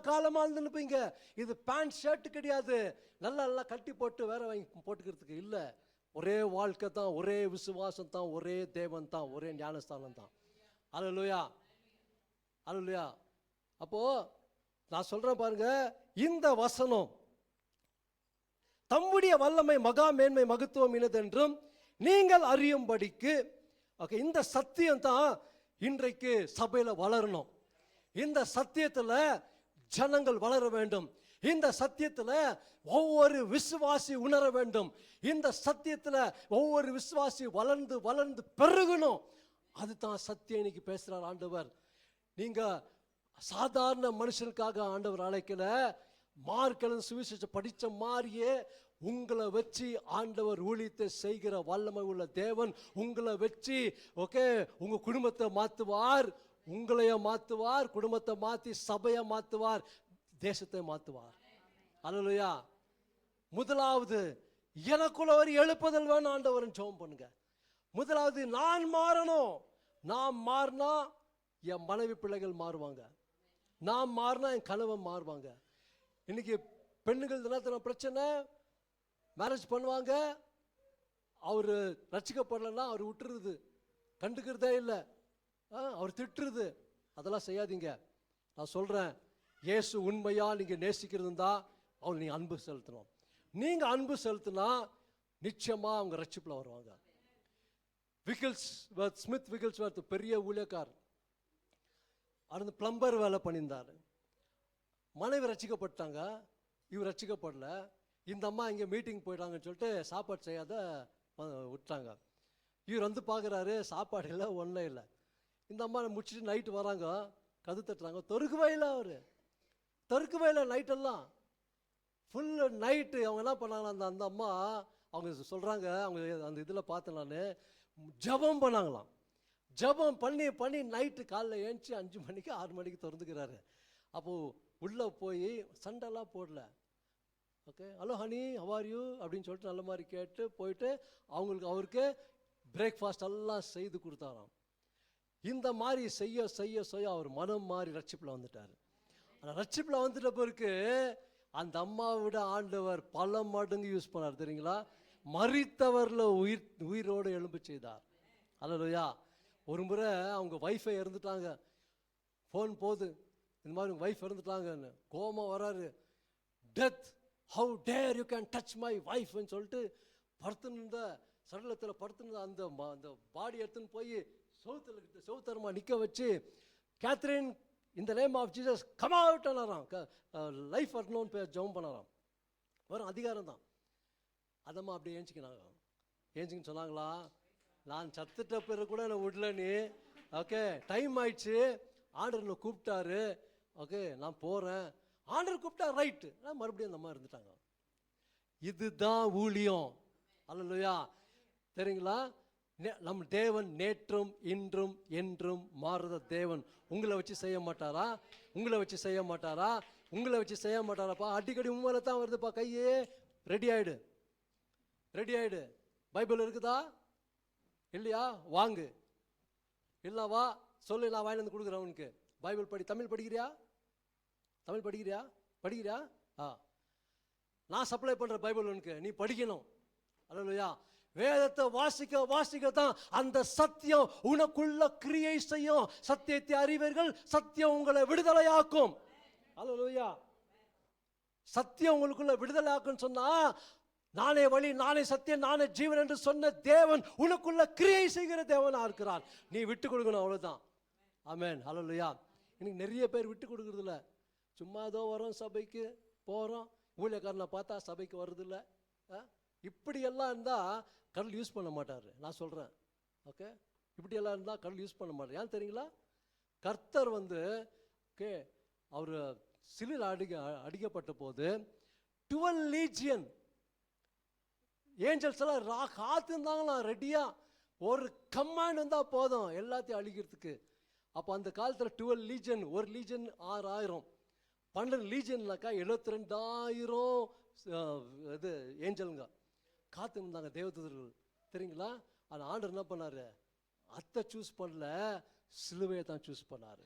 காலமா இருந்துப்பீங்க. இது பேண்ட் ஷர்ட் கிடையாது, நல்லா கட்டி போட்டு வேற வாங்கி போட்டுக்கிறதுக்கு இல்ல. ஒரே வாழ்க்கை தான், ஒரே விசுவாசம் தான், ஒரே தேவன் தான், ஒரே ஞானஸ்தானம் தான். அல்லேலூயா, அல்லேலூயா. அப்போ நான் சொல்றேன் பாருங்க, இந்த வசனம் தம்முடைய வல்லமை மகா மேன்மை மகத்துவம் இனதென்றும் நீங்கள் அறியும்படிக்கு. ஓகே, இந்த சத்தியம் தான் இன்றைக்கு சபையில வளரணும். இந்த சத்தியத்துல ஜனங்கள் வளர வேண்டும். இந்த சத்தியத்துல ஒவ்வொரு விசுவாசி உணர வேண்டும். இந்த சத்தியத்துல ஒவ்வொரு விசுவாசி வளர்ந்து வளர்ந்து பெருகணும். அதுதான் சத்தியம் இன்னைக்கு பேசுறார் ஆண்டவர். நீங்க சாதாரண மனுஷனுக்காக ஆண்டவர் அழைக்கல. மார்க்கெழுந்து சுவிசேஷம் படிச்ச மாதிரியே உங்களை வச்சு ஆண்டவர் ஊழியத்தை செய்கிற வல்லமை உள்ள தேவன் உங்களை வச்சு ஓகே உங்க குடும்பத்தை மாத்துவார், உங்களைய மாத்துவார், குடும்பத்தை மாத்தி சபையை மாத்துவார். தேசத்தை மாற்றுவார். அல்லேலூயா. முதலாவது எனக்குள்ள ஒரு எழுப்புதல் வேணும் ஆண்டவரன் ஜெபம் பண்ணுங்க. முதலாவது நான் மாறணும். நான் மாறினா என் மனைவி பிள்ளைகள் மாறுவாங்க. நான் மாறினா என் கணவன் மாறுவாங்க. இன்னைக்கு பெண்ணுகள் தினத்தின பிரச்சனை, மேரேஜ் பண்ணுவாங்க, அவர் ரட்சிக்கப்படலைன்னா அவர் விட்டுருது, கண்டுக்கிறதே இல்லை, அவர் திட்டுறது. அதெல்லாம் செய்யாதீங்க. நான் சொல்கிறேன், இயேசு உண்மையாக நீங்கள் நேசிக்கிறதுந்தா அவர் நீங்கள் அன்பு செலுத்தணும். நீங்கள் அன்பு செலுத்தினா நிச்சயமாக அவங்க ரட்சிப்பில் வருவாங்க. ஸ்மித் விகில்ஸ்வர்த் பெரிய ஊழியக்கார், அவர் பிளம்பர் வேலை பண்ணியிருந்தார். மனைவி ரட்சிக்கப்பட்டாங்க, இவர் ரட்சிக்கப்படல. இந்த அம்மா இங்கே மீட்டிங் போயிட்டாங்கன்னு சொல்லிட்டு சாப்பாடு செய்யாத விட்டாங்க. இவர் வந்து பார்க்குறாரு, சாப்பாடு இல்லை, ஒன்றும் இல்லை. இந்த அம்மா முடிச்சுட்டு நைட்டு வராங்க, கது தட்டுறாங்க, தொறுக்கவே இல்லை. அவர் தொறுக்கவே இல்லை. நைட்டெல்லாம் ஃபுல்லு நைட்டு அவங்க என்ன பண்ணாங்களா, அந்த அம்மா அவங்க சொல்கிறாங்க, அவங்க அந்த இதில் பார்த்தேன் நான், ஜபம் பண்ணாங்களாம். ஜபம் பண்ணி பண்ணி நைட்டு காலைல ஏஞ்சி 5 மணிக்கு 6 மணிக்கு திறந்துக்கிறாரு. அப்போது உள்ளே போய் சண்டைலாம் போடல. Okay, hello honey, how are you அப்படின்னு சொல்லிட்டு நல்ல மாதிரி கேட்டு போயிட்டு அவருக்கு பிரேக்ஃபாஸ்ட் எல்லாம் செய்து கொடுத்தாராம். இந்த மாதிரி செய்ய செய்ய செய்ய அவர் மனம் மாறி ரட்சிப்பில் வந்துட்டார். ஆனால் ரட்சிப்பில் வந்துட்ட பிறகு அந்த அம்மாவோட ஆண்டவர் பல மடங்கு யூஸ் பண்ணார். தெரியுங்களா? மரித்தவரில் உயிரோடு எழும்பு செய்தார். அல்லேலூயா. ஒரு முறை அவங்க ஒய்ஃபை இறந்துட்டாங்க. ஃபோன் போகுது, இந்த மாதிரி உங்கள் ஒய்ஃப் இறந்துட்டாங்கன்னு. கோபம் வராரு. Death, how dare you can touch my ஒய்ஃப்னு சொல்லிட்டு படுத்துருந்த சடலத்தில் படுத்துருந்த அந்த பாடி எடுத்துன்னு போய் சௌத்தரமா நிற்க வச்சு, கேத்ரின் இந்த name of Jesus come out ஆனாராம். லைஃப் வரணும்னு பேர் ஜெபம் பண்ணாராம். வரும் அதிகாரம் தான். அதம்மா அப்படியே ஏஞ்சிக்கினாங்க. ஏஞ்சிக்கின்னு சொன்னாங்களா, நான் சத்துட்ட பிறகு கூட என்னை விடல நீ. ஓகே, டைம் ஆயிடுச்சு, ஆண்டர் என்னை கூப்பிட்டாரு. ஓகே, நான் போகிறேன். ஆண்டர் கூப்பிட்டா ரைட்டு. நான் மறுபடியும் அந்த அம்மா இருந்துட்டாங்க. இதுதான் ஊழியம். அல்லேலூயா. தெரியுங்களா? நம் தேவன் நேற்றும் இன்றும் என்றும் மாறுத தேவன். உங்களை வச்சு செய்ய மாட்டாரா? உங்களை வச்சு செய்ய மாட்டாரா? உங்களை வச்சு செய்ய மாட்டாராப்பா? அடிக்கடி உண்மையில தான் வருதுப்பா. கையே ரெடி ஆயிடு, ரெடி ஆயிடு. பைபிள் இருக்குதா இல்லையா? வாங்கு. இல்லை வா சொல்லு, நான் வாங்கி வந்து கொடுக்குறேன் உனக்கு. பைபிள் படி. தமிழ் படிக்கிறியா? தமிழ் படிக்கிறியா? படிக்கிறியா? நான் சப்ளை பண்ணுற பைபிள் உனக்கு, நீ படிக்கணும். அல்லேலூயா. வேதத்தை வாசிக்க வாசிக்க தான் அந்த சத்தியம் உனக்குள்ள கிரியை செய்யும். சத்தியத்தை அறிவீர்கள், சத்தியம் உங்களை விடுதலையாக்கும். அல்லேலூயா. சத்தியம் உங்களுக்குள்ள விடுதலையாக்கும் சொன்னா, நானே வழி, நானே சத்தியம், நானே ஜீவன் என்று சொன்ன தேவன் உனக்குள்ள கிரியை செய்கிற தேவனா இருக்கிறார். நீ விட்டு கொடுக்கணும், அவ்வளவுதான். ஆமென். அல்லேலூயா. இன்னைக்கு நிறைய பேர் விட்டு கொடுக்கறதில்ல. சும்மா ஏதோ வரோம், சபைக்கு போகிறோம், ஊழியக்காரனை பார்த்தா சபைக்கு வர்றதில்ல. இப்படியெல்லாம் இருந்தால் கடல் யூஸ் பண்ண மாட்டார். நான் சொல்கிறேன். ஓகே, இப்படியெல்லாம் இருந்தால் கடல் யூஸ் பண்ண மாட்டார். ஏன் தெரியுங்களா? கர்த்தர் ஓகே, அவர் சிலுவையில் அடிக்கப்பட்ட போது 12 லீஜியன் ஏஞ்சல்ஸ் எல்லாம் காத்துருந்தாங்களாம் ரெடியாக. ஒரு கமாண்ட் வந்தால் போதும் எல்லாத்தையும் அழிக்கிறதுக்கு. அப்போ அந்த காலத்தில் 12 லீஜன், ஒரு லீஜன் 6000, 12 லீஜன்னாக்கா 72,000 இது ஏஞ்சலுங்க காத்துருந்தாங்க, தேவதூதர்கள். தெரியுங்களா? ஆனால் ஆண்டவர் என்ன பண்ணார்? அத்தை சூஸ் பண்ணல, சிலுவையை தான் சூஸ் பண்ணார்.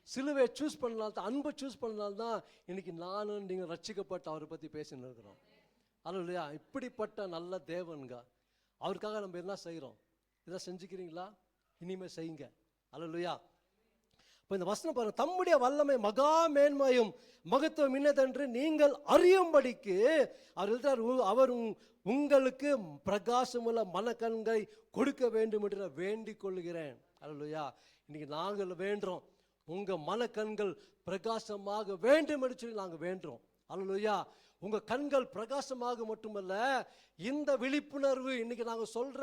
சிலுவையை சூஸ் பண்ணால்தான், அன்பை சூஸ் பண்ணால்தான் இன்னைக்கு நானும் நீங்கள் ரட்சிக்கப்பட்டு அவரை பற்றி பேசின்னு இருக்கிறோம். அல்லேலூயா. இப்படிப்பட்ட நல்ல தேவனுங்க. அவருக்காக நம்ம என்ன செய்கிறோம்? இதை செஞ்சுக்கிறீங்களா? இனிமேல் செய்யுங்க. அல்லேலூயா. இப்போ இந்த வசனம் பாருங்க. தம்முடைய வல்லமை மகா மேன்மையும் மகத்துவம் இன்னதென்று நீங்கள் அறியும்படிக்கு அவர் உங்களுக்கு பிரகாசமுள்ள மனக்கண்களை கொடுக்க வேண்டும் என்று நான் வேண்டிக் கொள்கிறேன். அல்லேலூயா. இன்னைக்கு நாங்கள் வேண்டுறோம், உங்க மனக்கண்கள் பிரகாசமாக வேண்டும் என்று சொல்லி நாங்கள் வேண்டுறோம். அல்லேலூயா. உங்க கண்கள் பிரகாசமாக மட்டுமல்ல, இந்த விழிப்புணர்வு இன்னைக்கு நாங்க சொல்ற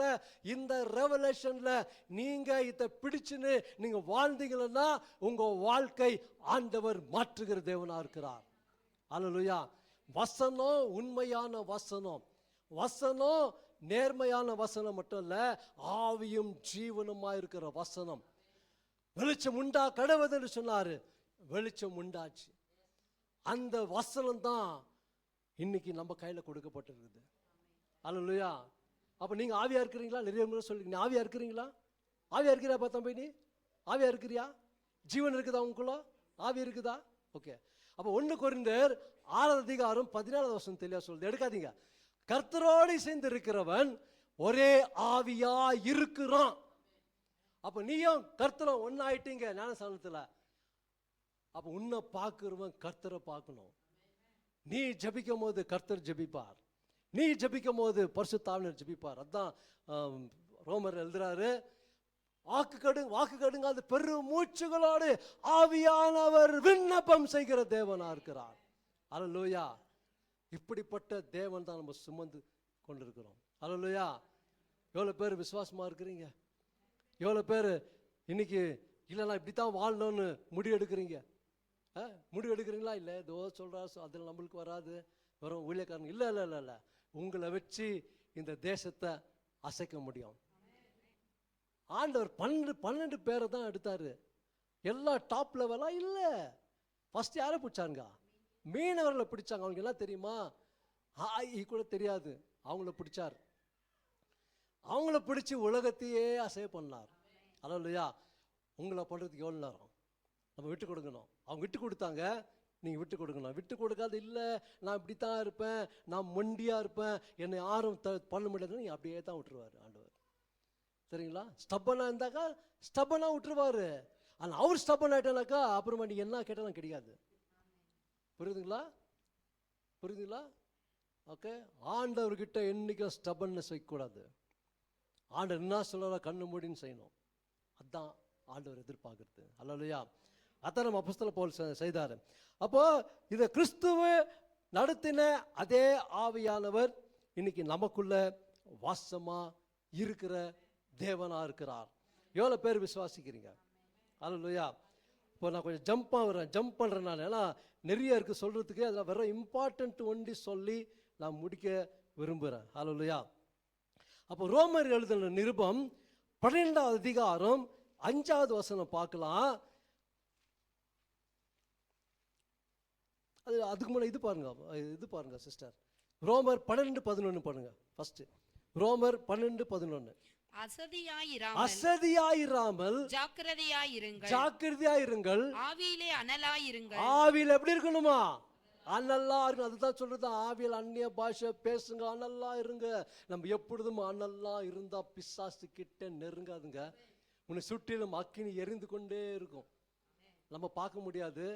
இந்த ரெவலேஷன்ல நீங்க இதை பிடிச்சுன்னு நீங்க வாழ்ந்தீங்கன்னா உங்க வாழ்க்கை ஆண்டவர் மாற்றுகிற தேவனா இருக்கிறார். அல்லேலூயா. வசனம் உண்மையான வசனம், வசனம் நேர்மையான வசனம் மட்டும் இல்ல, ஆவியும் ஜீவனுமா இருக்கிற வசனம். வெளிச்சம் உண்டா கடவுள் என்று சொன்னாரு, வெளிச்சம் உண்டாச்சு. அந்த வசனம் தான் இன்னைக்கு நம்ம கையில கொடுக்கப்பட்டிருக்குது. அல்லேலூயா. அப்ப நீங்க ஆவியா இருக்கிறீங்களா? நிறைய முறை சொல்றீங்க, ஆவியா இருக்கிறீங்களா? ஆவியா இருக்கிறியா பார்த்தா போய் நீ ஆவியா இருக்கிறியா? ஜீவன் இருக்குதா உங்களுக்குள்ள? ஆவி இருக்குதா? ஓகே. அப்போ 1 கொரிந்தியர் 6:14 தெளிவா சொல்லுது, எடுக்காதீங்க. கர்த்தரோடு சேர்ந்து இருக்கிறவன் ஒரே ஆவியா இருக்கிறான். அப்ப நீயும் கர்த்தரும் ஒன்னாயிட்டீங்க ஞானஸ்நானத்துல. அப்ப உன்னை பார்க்கிறவன் கர்த்தரை பார்க்கணும். நீ ஜபிக்கும் போது கர்த்தர் ஜபிப்பார், நீ ஜபிக்கும் போது பரிசுத்த ஆவியானவர் ஜபிப்பார். அதான் ரோமர் எழுதுறாரு, வாக்கு கடுங்க அது பெரும் மூச்சுகளோடு ஆவியானவர் விண்ணப்பம் செய்கிற தேவனா இருக்கிறார். அல்லேலூயா. இப்படிப்பட்ட தேவன் தான் நம்ம சுமந்து கொண்டிருக்கிறோம். அல்லேலூயா. எவ்வளவு பேர் விசுவாசமா இருக்கிறீங்க? எவ்வளவு பேர் இன்னைக்கு இல்லை நான் இப்படித்தான் வாழணும்னு முடிவு எடுக்கிறீங்க? முடிவு எடுக்கிறீங்களா? இல்லை ஏதோ சொல்றா அதில் நம்மளுக்கு வராது, வெறும் ஊழியக்காரங்க. இல்லை இல்லை இல்லை இல்லை, உங்களை வச்சு இந்த தேசத்தை அசைக்க முடியும். ஆண்டவர் 12 பேரை தான் எடுத்தாரு. எல்லா டாப் லெவலா இல்லை. ஃபர்ஸ்ட் யாரை பிடிச்சாங்க? மீனவர்களை பிடிச்சாங்க. அவங்களுக்கு எல்லாம் தெரியுமா? கூட தெரியாது. அவங்கள பிடிச்சார். அவங்கள பிடிச்சி உலகத்தையே அசைய பண்ணார். அல்லேலூயா. உங்களை பண்ணுறதுக்கு எவ்வளோ நேரம் நம்ம விட்டு கொடுக்கணும். அவங்க விட்டு கொடுத்தாங்க, நீங்கள் விட்டு கொடுக்கணும். விட்டு கொடுக்காது, இல்லை நான் இப்படி தான் இருப்பேன், நான் மொண்டியாக இருப்பேன், என்னை யாரும் பண்ண முடியாதுன்னு நீங்கள் அப்படியே தான் விட்டுருவார் ஆண்டவர். சரிங்களா? ஸ்டப்பனாக இருந்தாக்கா ஸ்டப்பனாக விட்டுருவார். ஆனால் அவர் ஸ்டப்பன் ஆகிட்டானாக்கா அப்புறமா நீங்கள் என்ன கேட்டாலும் கிடையாது. புரியுதுங்களா? புரியுதுங்களா? ஓகே. ஆண்டவர்கிட்ட என்னைக்கும் ஸ்டப்பன்னஸ் வைக்கக்கூடாது. ஆண்டவர் என்ன சொல்ல கண்ணு மூடின்னு செய்யணும். அதுதான் ஆண்டவர் எதிர்பார்க்கறது. அல்லேலூயா. அதான் நம்ம அப்போஸ்தலர் பவுல் செய்தார். அப்போ இதை கிறிஸ்துவ நடத்தின அதே ஆவியானவர் இன்னைக்கு நமக்குள்ள வாசமா இருக்கிற தேவனா இருக்கிறார். எவ்வளோ பேர் விசுவாசிக்கிறீங்க? அல்லேலூயா. இப்போ நான் கொஞ்சம் ஜம்ப் பண்ணுறேன் நான், ஏன்னா நிறைய இருக்குது சொல்கிறதுக்கு. அதில் வெறும் இம்பார்ட்டன்ட் ஒண்டி சொல்லி நான் முடிக்க விரும்புகிறேன். அல்லேலூயா. அப்போ ரோமர் எழுதின நிருபம் 12வது அதிகாரம் 5வது வசனம் பார்க்கலாம். அதுக்கு முன்னாடி இது பாருங்க சிஸ்டர். ரோமர் 12:11 பண்ணுங்க. ஃபர்ஸ்ட் ரோமர் 12:11. அசதியாயிராமல் ஜாக்கிரதையாயிருங்கள். ஆவியிலே அனலாயிருங்கள். ஆவியில எப்படி இருக்கணுமா? அனல்லா இருக்கு. அதுதான் சொல்றது, ஆவியில் அந்நிய பாஷை பேசுங்க, அனல்லா இருங்க. நம்ம எப்பொழுதும் அனல்லா இருந்தா பிசாசு கிட்ட நெருங்காதுங்க. உன்னை சுற்றிலும் அக்கினி எரிந்து கொண்டே இருக்கும். நம்ம பார்க்க முடியாது,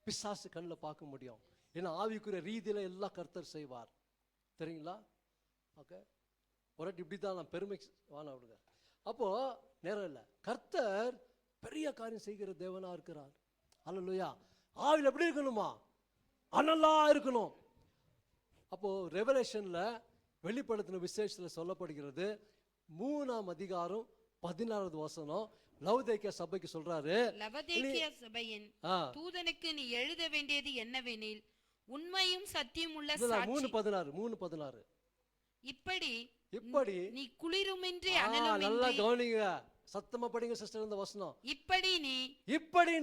பிசாசு கண்ணில் பார்க்க முடியும். ஏன்னா ஆவிக்குரிய ரீதியில எல்லாம் கர்த்தர் செய்வார். தெரியுங்களா? ஓகே. ஒரு இப்படி தான் நான் பெருமை வாங்க விடுங்க. அப்போ நேரம் இல்லை, கர்த்தர் பெரிய காரியம் செய்கிற தேவனா இருக்கிறார். அல்லேலூயா. ஆவியில் எப்படி இருக்கணுமா? அனலா இருக்கணும். அப்போ ரெவலேஷன்ல வெளிப்படுத்தின விசேஷத்தில் சொல்லப்படுகிறது 3ஆம் அதிகாரம் 16வது வசனம். லவோதிக்கேயா சபைக்கு சொல்றாரு, லவோதிக்கேயா சபையின் தூதனுக்கு நீ எழுத வேண்டியது என்னவெனில், உண்மையும் சத்தியம் உள்ள சாட்சி. 3:16 இப்படி நீ குளிருமின்றி அனலுமின்றி. நல்லா கவனிங்க, சத்தமா படிங்க சிஸ்டர் இந்த வசனம். இப்படி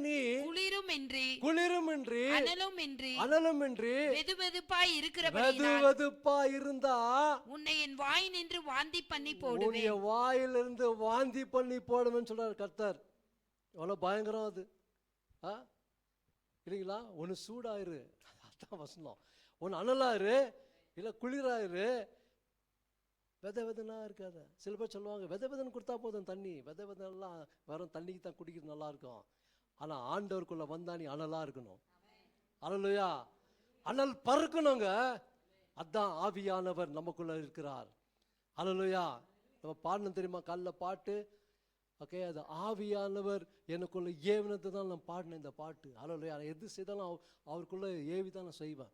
நீ குளிருமின்றி அனலுமின்றி வெதுவெதுப்பாய் இருந்தா உன்னை என் வாய் நின்று வாந்தி பண்ணி போடுவேன். உன்னுடைய வாயிலிருந்து வாந்தி பண்ணி போடுவேன்னு சொல்றாரு கர்த்தர். எவ்வளவு பயங்கரம் அது இல்லைங்களா? ஒன்னு சூடாயிரு, அதான் வசனம். ஒன்னு அனலாயிரு, இல்ல குளிராயிரு. வெதனா இருக்காது. சில பேர் சொல்லுவாங்க வெதன்னு கொடுத்தா போதும் தண்ணி, வெதெல்லாம் வெறும் தண்ணிக்கு தான் குடிக்கிறது நல்லா இருக்கும். ஆனா ஆண்டவருக்குள்ள வந்தா நீ அனலா இருக்கணும். அல்லேலூயா. அனல் பறக்கணுங்க. அதான் ஆவியானவர் நமக்குள்ள இருக்கிறார். அல்லேலூயா. நம்ம பாடணும் தெரியுமா? காலைல பாட்டு. ஓகே. அது ஆவியானவர் எனக்குள்ள ஏவினது தான் நான் பாடினேன் இந்த பாட்டு. அல்லேலூயா. எது செய்தாலும் அவருக்குள்ள ஏவி தான் நான் செய்வேன்.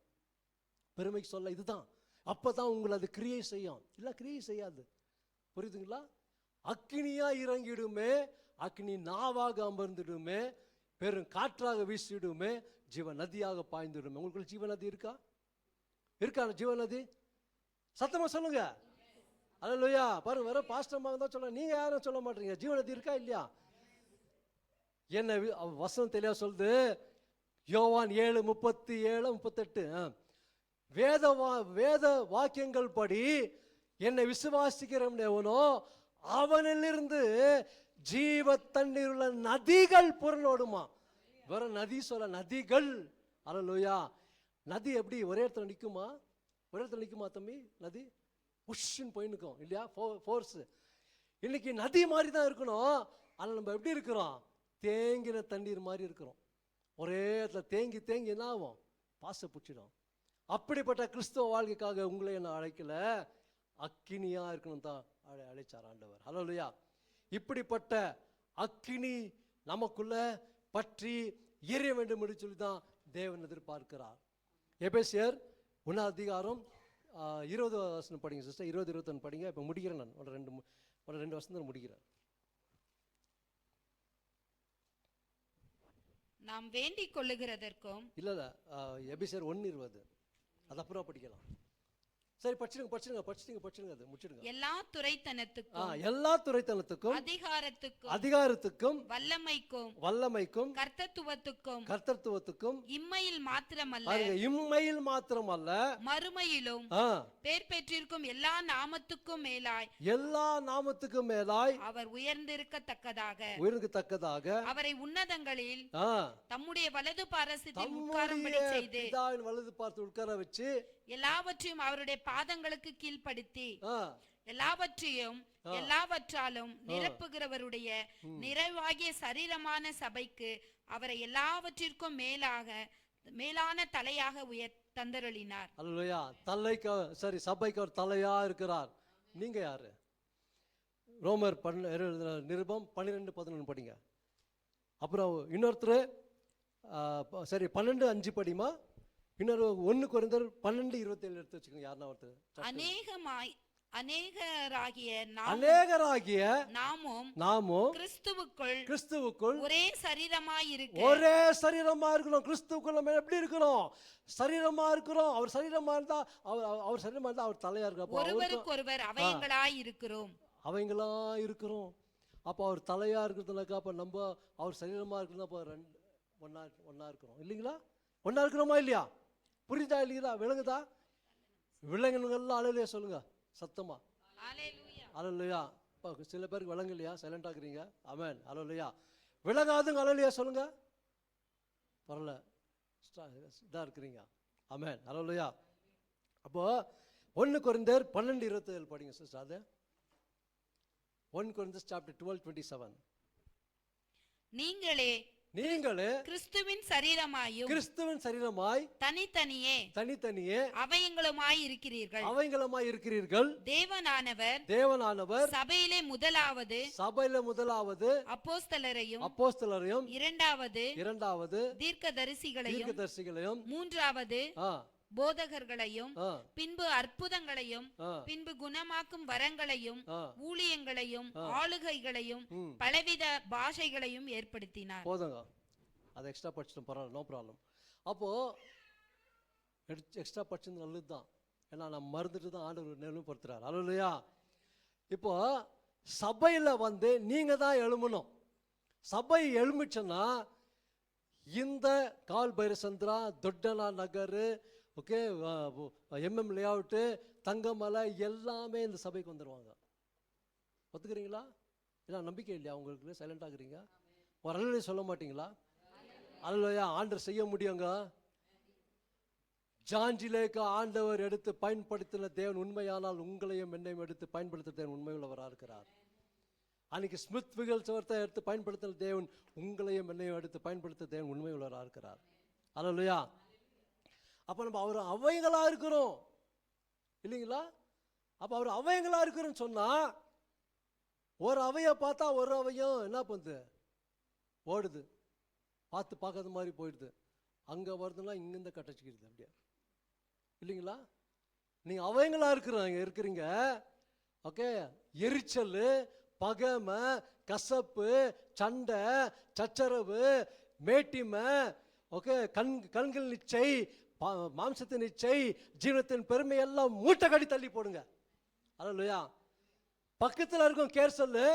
பெருமைக்கு சொல்ல இதுதான். அப்பதான் உங்களை அது கிரியை செய்யும், இல்ல கிரியை செய்யாது. புரியுதுங்களா? அக்கினியா இறங்கிடுமே, அக்கினி நாவாக அமர்ந்துடுமே, பெரும் காற்றாக வீசிடுமே, ஜீவ நதியாக பாய்ந்துடுமே. உங்களுக்குள்ள ஜீவ நதி இருக்கா? ஜீவ நதி? சத்தமா சொல்லுங்க. அல்லேலூயா. பாருங்க, வேற பாஸ்டர்மா தான் சொல்ல, நீங்க யாரும் சொல்ல மாட்டீங்க. ஜீவ நதி இருக்கா இல்லையா? என்ன வசனம் தெளிவா சொல்லுது, யோவான் 7:37-38. வேத வாக்கியங்கள் படி என்னை விசுவாசிக்கிறவன் எவனோ அவனிலிருந்து ஜீவ தண்ணீர் உள்ள நதிகள் புறலோடுமா. வேற நதி சொல்ல, நதிகள். அல்லேலூயா. நதி எப்படி ஒரே இடத்துல நிற்குமா? ஒரே இடத்துல நிற்குமா தம்பி? நதி உஷ்ன்னு போய் நிற்கும் இல்லையா? ஃபோர்ஸ். இன்னைக்கு நதி மாதிரி தான் இருக்கணும். அதில் நம்ம எப்படி இருக்கிறோம்? தேங்கின தண்ணீர் மாதிரி இருக்கிறோம். ஒரே இடத்துல தேங்கி தேங்கி என்ன ஆகும்? பாச பிடிச்சிடும். அப்படிப்பட்ட கிறிஸ்தவ வாழ்க்கைக்காக உங்களை என்ன அழைக்கல, அக்கினியா இருக்கணும் தான் அழைச்சார் ஆண்டவர். ஹல்லேலூயா. இப்படிப்பட்ட அக்கினி நமக்குள்ள பற்றி எரிய வேண்டும் என்று சொல்லி தான் தேவன் எதிர்பார்க்கிறார். எபேசியர் 1:20 படிங்க சிஸ்டர். 20-21 படிங்க. இப்போ முடிக்கிறேன் நான். ஒரு ரெண்டு வருஷம் முடிக்கிறேன். நாம் வேண்டிக் கொள்ளுகிறதற்கும் இல்ல எபேசியர் 1:20 அது அப்புறம் படிக்கலாம். சரி படிச்சிடுங்க அது முடிச்சிடுங்க. எல்லா துரைத்தனத்துக்கும் அதிகாரத்துக்கும் வல்லமைக்கும் கர்த்தத்துவத்துக்கும் இம்மையில் மாத்திரமல்ல மறுமையிலும் பேர் பெற்றிருக்கும் எல்லா நாமத்துக்கும் மேலாய் அவர் உயர்ந்திருக்கத்தக்கதாக அவரை உன்னதங்களில் தம்முடைய வலது பாரசத்தில் உட்கார வச்சு எல்லாவற்றையும் அவருடைய பாதங்களுக்கு கீழ்ப்படுத்தி எல்லாவற்றாலும் நிரப்புகிறவருடைய நிறைவாகிய சரீரமான சபைக்கு அவரை எல்லாவற்றிற்கும் மேலான தலையாக தந்தருளினார். அல்லேலூயா. சபைக்கு ஒரு தலையா இருக்கிறார். நீங்க யாரு? ரோமர் நிருபம் 12:11 படிங்க. அப்புறம் இன்னொருத்தர் 12:5 படிமா. இன்னொரு 1 கொரிந்தியர் 12:27 எடுத்து வச்சுக்கோங்க. யாருன்னா ஒருத்தர். அநேகராகிய நாமும் கிறிஸ்துவுக்குள் ஒரே சரீரமா இருக்கணும். கிறிஸ்துவுக்குள் நம்ம எப்படி இருக்கிறோம்? சரீரமா இருக்கிறோம். அவர் சரீரமா இருந்தா அவர் தலையா இருக்க. ஒருவருக்கொருவர் அவங்களா இருக்கிறோம். அப்ப அவர் தலையா இருக்கிறதுனாக்கா அப்ப நம்ம அவர் சரீரமா இருக்கிறது. அப்ப ஒன்னா இருக்கிறோம் இல்லைங்களா? ஒன்னா இருக்கிறோமா இல்லையா? புரியுதா இல்லையா? விளங்குதா? விளங்குங்கள்லாம் அல்லேலூயா சொல்லுங்க சத்தமா. அல்லேலூயா. சில பேருக்கு விளங்கு இல்லையா? சைலண்ட் ஆகுறீங்க. ஆமென். அல்லேலூயா. விளங்காதுங்க அல்லேலூயா சொல்லுங்க. பரவாயில்ல, இதா இருக்கிறீங்க. ஆமென். அல்லேலூயா. அப்போ 1 கொரிந்தியர் 12:27 படிங்க சிஸ்டர். அது 1 கொரிந்தியர் சாப்டர் 12:27. நீங்களே கிறிஸ்துவின் சரீரமாய் தனித்தனியே அவயங்களுமாய் இருக்கிறீர்கள். தேவனானவர் சபையிலே முதலாவது அப்போஸ்தலரையும் இரண்டாவது தீர்க்கதரிசிகளையும் மூன்றாவது போதகர்களையும் பின்பு அற்புதங்களையும் பின்பு குணமாக்கும் வரங்களையும் ஊழியங்களையும் ஆளுகைகளையும் பலவித பாஷைகளையும் ஏற்படுத்தினார். போதுங்க, அது எக்ஸ்ட்ரா படிச்சிட்டோம், பரவாயில்ல, நோ ப்ராப்ளம். அப்போ எக்ஸ்ட்ரா படிச்சது நல்லதுதான். ஏன்னா நம்ம மறந்துட்டு தான் ஆண்டவர் நினைவுபடுத்துறாரு. அல்லேலூயா. இப்போ சபையில நீங்க தான் எழுமணும். சபை எழுமிச்சுன்னா இந்த கால் பைரசந்திரா, தொட்டனா நகர், ஓகே, MM லேஅவுட்டு, தங்கமலை எல்லாமே இந்த சபைக்கு வந்துடுவாங்க. ஒத்துக்கிறீங்களா? ஏன்னா நம்பிக்கை இல்லையா உங்களுக்கு? சைலண்ட் ஆகுறீங்க. ஒரு அல்லேலூயா சொல்ல மாட்டீங்களா? அல்லேலூயா. ஆண்டவர் செய்ய முடியுங்க. ஜான்ஜிலேக்கு ஆண்டவர் எடுத்து பயன்படுத்தின தேவன் உண்மையானால் உங்களையும் என்னையும் எடுத்து பயன்படுத்த தேவன் உண்மையுள்ளவராக இருக்கிறார். அன்னைக்கு ஸ்மித் விகல்சவர்த்தை எடுத்து பயன்படுத்தின தேவன் உங்களையும் என்னையும் எடுத்து பயன்படுத்த தேவன் உண்மையுள்ளவராக இருக்கிறார். அல்லேலூயா. அப்ப நம்ம அவர் அவைகளா இருக்கிறோம் இல்லைங்களா? அப்ப அவர் அவைகளா இருக்கிறோன்னு சொன்னா ஒரு அவையை பார்த்தா ஒரு அவையும் என்ன பண்ணுது? ஓடுது, பார்க்காத மாதிரி போயிடுது. அங்க வருதுன்னா இங்கிருந்து கட்டச்சிக்கிறது அப்படியே இல்லைங்களா? நீங்க அவைங்களா இருக்கிறீங்க. ஓகே, எரிச்சல், பகைமை, கசப்பு, சண்டை, சச்சரவு, மேட்டிமை, ஓகே, கண்கள் நிச்சை, மாம்சத்தின் நிச்சை, ஜீவனத்தின் பெருமை எல்லாம் மூட்டை கட்டி தள்ளி போடுங்க. அல்லேலூயா. பக்கத்தில் இருக்கும் கேர் சொல்லு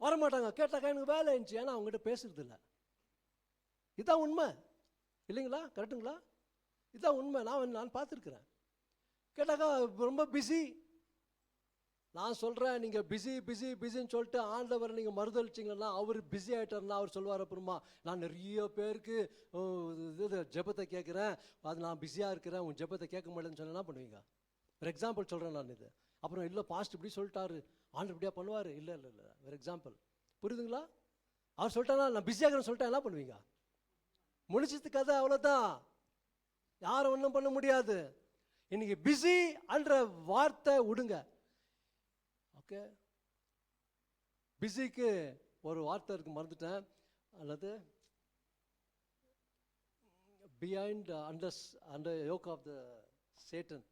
வரமாட்டாங்க. கேட்டாக்கா எனக்கு வேலை இருந்துச்சு. ஏன்னா அவங்ககிட்ட பேசுறது இல்லை. இதுதான் உண்மை. இல்லைங்களா? கரெக்டுங்களா? இதுதான் உண்மை. நான் பார்த்துருக்குறேன். கேட்டாக்கா ரொம்ப பிஸி. நான் சொல்கிறேன், நீங்கள் பிஸின்னு சொல்லிட்டு ஆண்டவரை நீங்கள் மறுதளிச்சிங்கன்னா அவர் பிஸி ஆகிட்டார்னா அவர் சொல்லுவார் அப்புறமா, நான் நிறைய பேருக்கு இது ஜெபத்தை கேட்குறேன், அது நான் பிஸியாக இருக்கிறேன், உன் ஜெபத்தை கேட்க மாட்டேன்னு சொன்னால் என்ன பண்ணுவீங்க? ஒரு எக்ஸாம்பிள் சொல்கிறேன் நான் இது. அப்புறம் இல்லை பாஸ்ட் இப்படி சொல்லிட்டாரு, ஆண்டவர் இப்படியா பண்ணுவார். இல்லை ஒரு எக்ஸாம்பிள். புரியுதுங்களா? அவர் சொல்லிட்டானா நான் பிஸியாக இருக்கிறேன்னு சொல்லிட்டா என்ன பண்ணுவீங்க? முடிச்சது கதை, அவ்வளோதான். யாரும் ஒன்றும் பண்ண முடியாது. இன்னைக்கு பிஸி என்ற வார்த்தை விடுங்க. ஓகே, பிஸிக்கு ஒரு வார்த்தை இருக்கு, மறந்துட்டேன். அல்லது behind under yoke of the Satan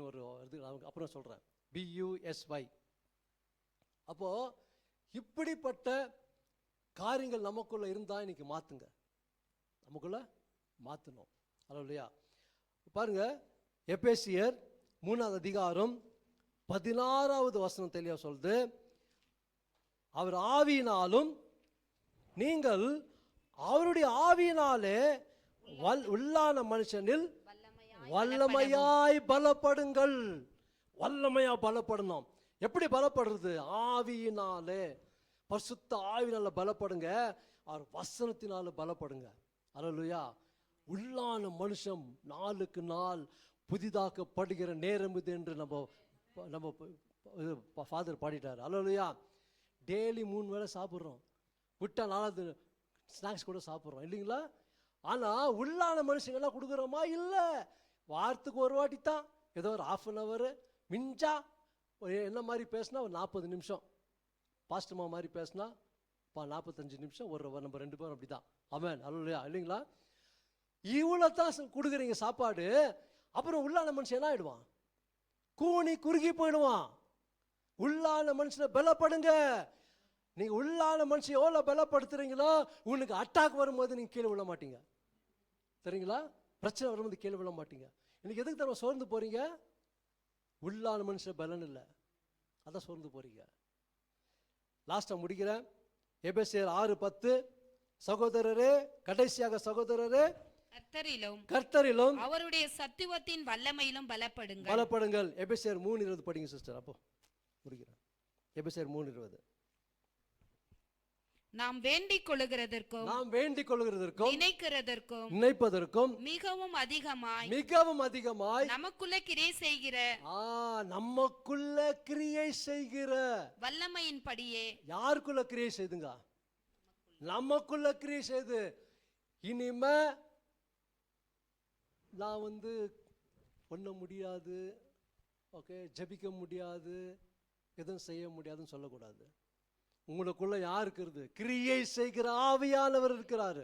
ஒரு இது அப்புறம் சொல்கிறேன். BUSY. அப்போ இப்படிப்பட்ட காரியங்கள் நமக்குள்ள இருந்தால் இன்னைக்கு மாற்றுங்க, நமக்குள்ள மாற்றணும். அல்லையா? பாருங்க, எபேசியர் 3ஆம் அதிகாரம் 16வது வசனம் தெளிவா சொல்லுது, அவர் ஆவியினாலும் நீங்கள் அவருடைய ஆவியினாலே உள்ளான மனுஷனில் வல்லமையாய் பலப்படுங்கள். வல்லமையா பலப்படணும். எப்படி பலப்படுறது? ஆவியினாலே, பரிசுத்த ஆவியினால பலப்படுங்க. அவர் வசனத்தினால பலப்படுங்க. அல்லேலூயா. உள்ளான மனுஷன் நாளுக்கு நாள் புதிதாக்கப்படுகிற நேரம் இது என்று நம்ம ஃபாதர் பாடிட்டார். அல்லேலூயா. டெய்லி 3 வேளை சாப்பிட்றோம், விட்டா 4வது ஸ்நாக்ஸ் கூட சாப்பிட்றோம், இல்லைங்களா? ஆனால் உள்ளான மனுஷங்கள்லாம் கொடுக்குறோமா? இல்லை. வாரத்துக்கு ஒரு வாட்டி தான், ஏதோ ஒரு 1/2 hour மிஞ்சா. என்ன மாதிரி பேசினா ஒரு 40 நிமிஷம், பாஸ்டமா மாதிரி பேசினா 45 நிமிஷம், நம்ம 2 பேரும் அப்படி தான். ஆமென். அல்லேலூயா. இல்லைங்களா? இவ்வளோ தான் கொடுக்குறீங்க சாப்பாடு. அப்புறம் உள்ளான மனுஷன் என்ன ஆயிடுவான்? கூனி குறுகி போயிடுவான். உள்ளான மனுஷனை பலப்படுங்க. நீங்க உள்ளான மனுஷன் எவ்வளோ பலப்படுத்துறீங்களோ, உனக்கு அட்டாக் வரும்போது நீங்க கீழே விழ மாட்டீங்க. சரிங்களா? பிரச்சனை வரும்போது கீழே விழ மாட்டீங்க. இன்னைக்கு எதுக்கு தர சோர்ந்து போறீங்க? உள்ளான மனுஷன் பலன் இல்லை, அதான் சோர்ந்து போறீங்க. லாஸ்டா முடிக்கிறேன். எபேசியர் 6:10. சகோதரரே, கடைசியாக சகோதரரே, கர்த்தரிலும் அவருடைய சத்துவத்தின் வல்லமையிலும் பலப்படுங்கள். எபேசியர் 3:20 படிங்க சிஸ்டர். அப்போ முடிக்கிறேன். எபேசியர் 3:20. நாம் வேண்டிக் கொள்ளுகிறதற்கும் நினைப்பதற்கும் மிகவும் அதிகமாய் நமக்குள்ள கிரியை செய்கிற வல்லமையின் படியே. யாருக்குள்ள கிரியை செய்துங்க? நமக்குள்ள கிரியை செய்து. இனிமே நான் பண்ண முடியாது, ஓகே, ஜெபிக்க முடியாது, எதுவும் செய்ய முடியாதுன்னு சொல்லக்கூடாது. உங்களுக்குள்ள யார் இருக்கிறது? கிரியை செய்கிற ஆவியானவர் இருக்கிறாரு.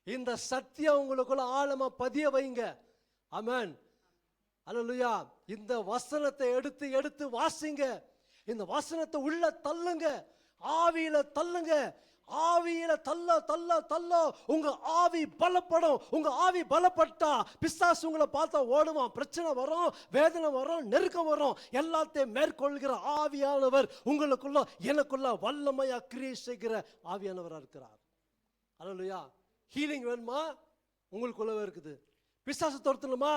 இந்த சத்தியம் உங்களுக்குள்ள ஆழமா பதிய வைங்க. ஆமென். அல்லேலூயா. இந்த வசனத்தை எடுத்து வாசிங்க. இந்த வசனத்தை உள்ள தள்ளுங்க, ஆவியில தள்ளுங்க. ஆவியில தள்ள உங்க ஆவி பலப்படும். உங்க ஆவி பலப்பட்டா பிசாசு உங்களை பார்த்தா ஓடுவான். பிரச்சனை வரும், வேதனை வரும், நெருக்கம் வரும். எல்லாத்தையும் மேற்கொள்கிற ஆவியானவர் உங்களுக்குள்ள எனக்குள்ள வல்லமையா கிரியை செய்கிற ஆவியானவரா இருக்கிறார். அல்லேலூயா. ஹீலிங் வேணுமா? உங்களுக்குள்ளவே இருக்குது. பிசாசு துரத்தணுமா?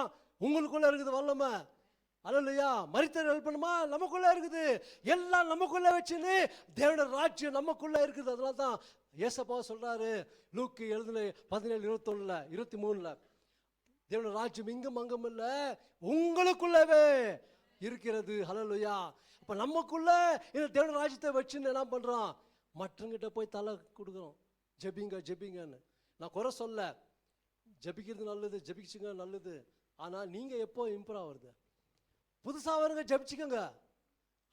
உங்களுக்குள்ள இருக்குது வல்லமை. அல்லேலூயா. மரித்தவர் எழுப்பணுமா? நமக்குள்ள இருக்குது. எல்லாம் நமக்குள்ள வச்சுன்னு தேவனுடைய ராஜ்யம் நமக்குள்ள இருக்குது. அதனால தான் ஏசப்பா சொல்றாரு லூக்கு 17:21-23, தேவனுடைய ராஜ்யம் இங்கும் அங்கும் இல்ல, உங்களுக்குள்ளவே இருக்கிறது. அல்லேலூயா. அப்ப நமக்குள்ள இந்த தேவனுடைய ராஜ்யத்தை வச்சுன்னு என்ன பண்றோம்? மற்றவங்கிட்ட போய் தலை கொடுக்குறோம், ஜெபிங்கன்னு. நான் குறை சொல்ல, ஜெபிக்கிறது நல்லது, ஜெபிச்சுங்க நல்லது. ஆனா நீங்க எப்போ இம்ப்ரூவ் ஆகுறது? புதுசா வருங்க, ஜெபிச்சுக்கோங்க.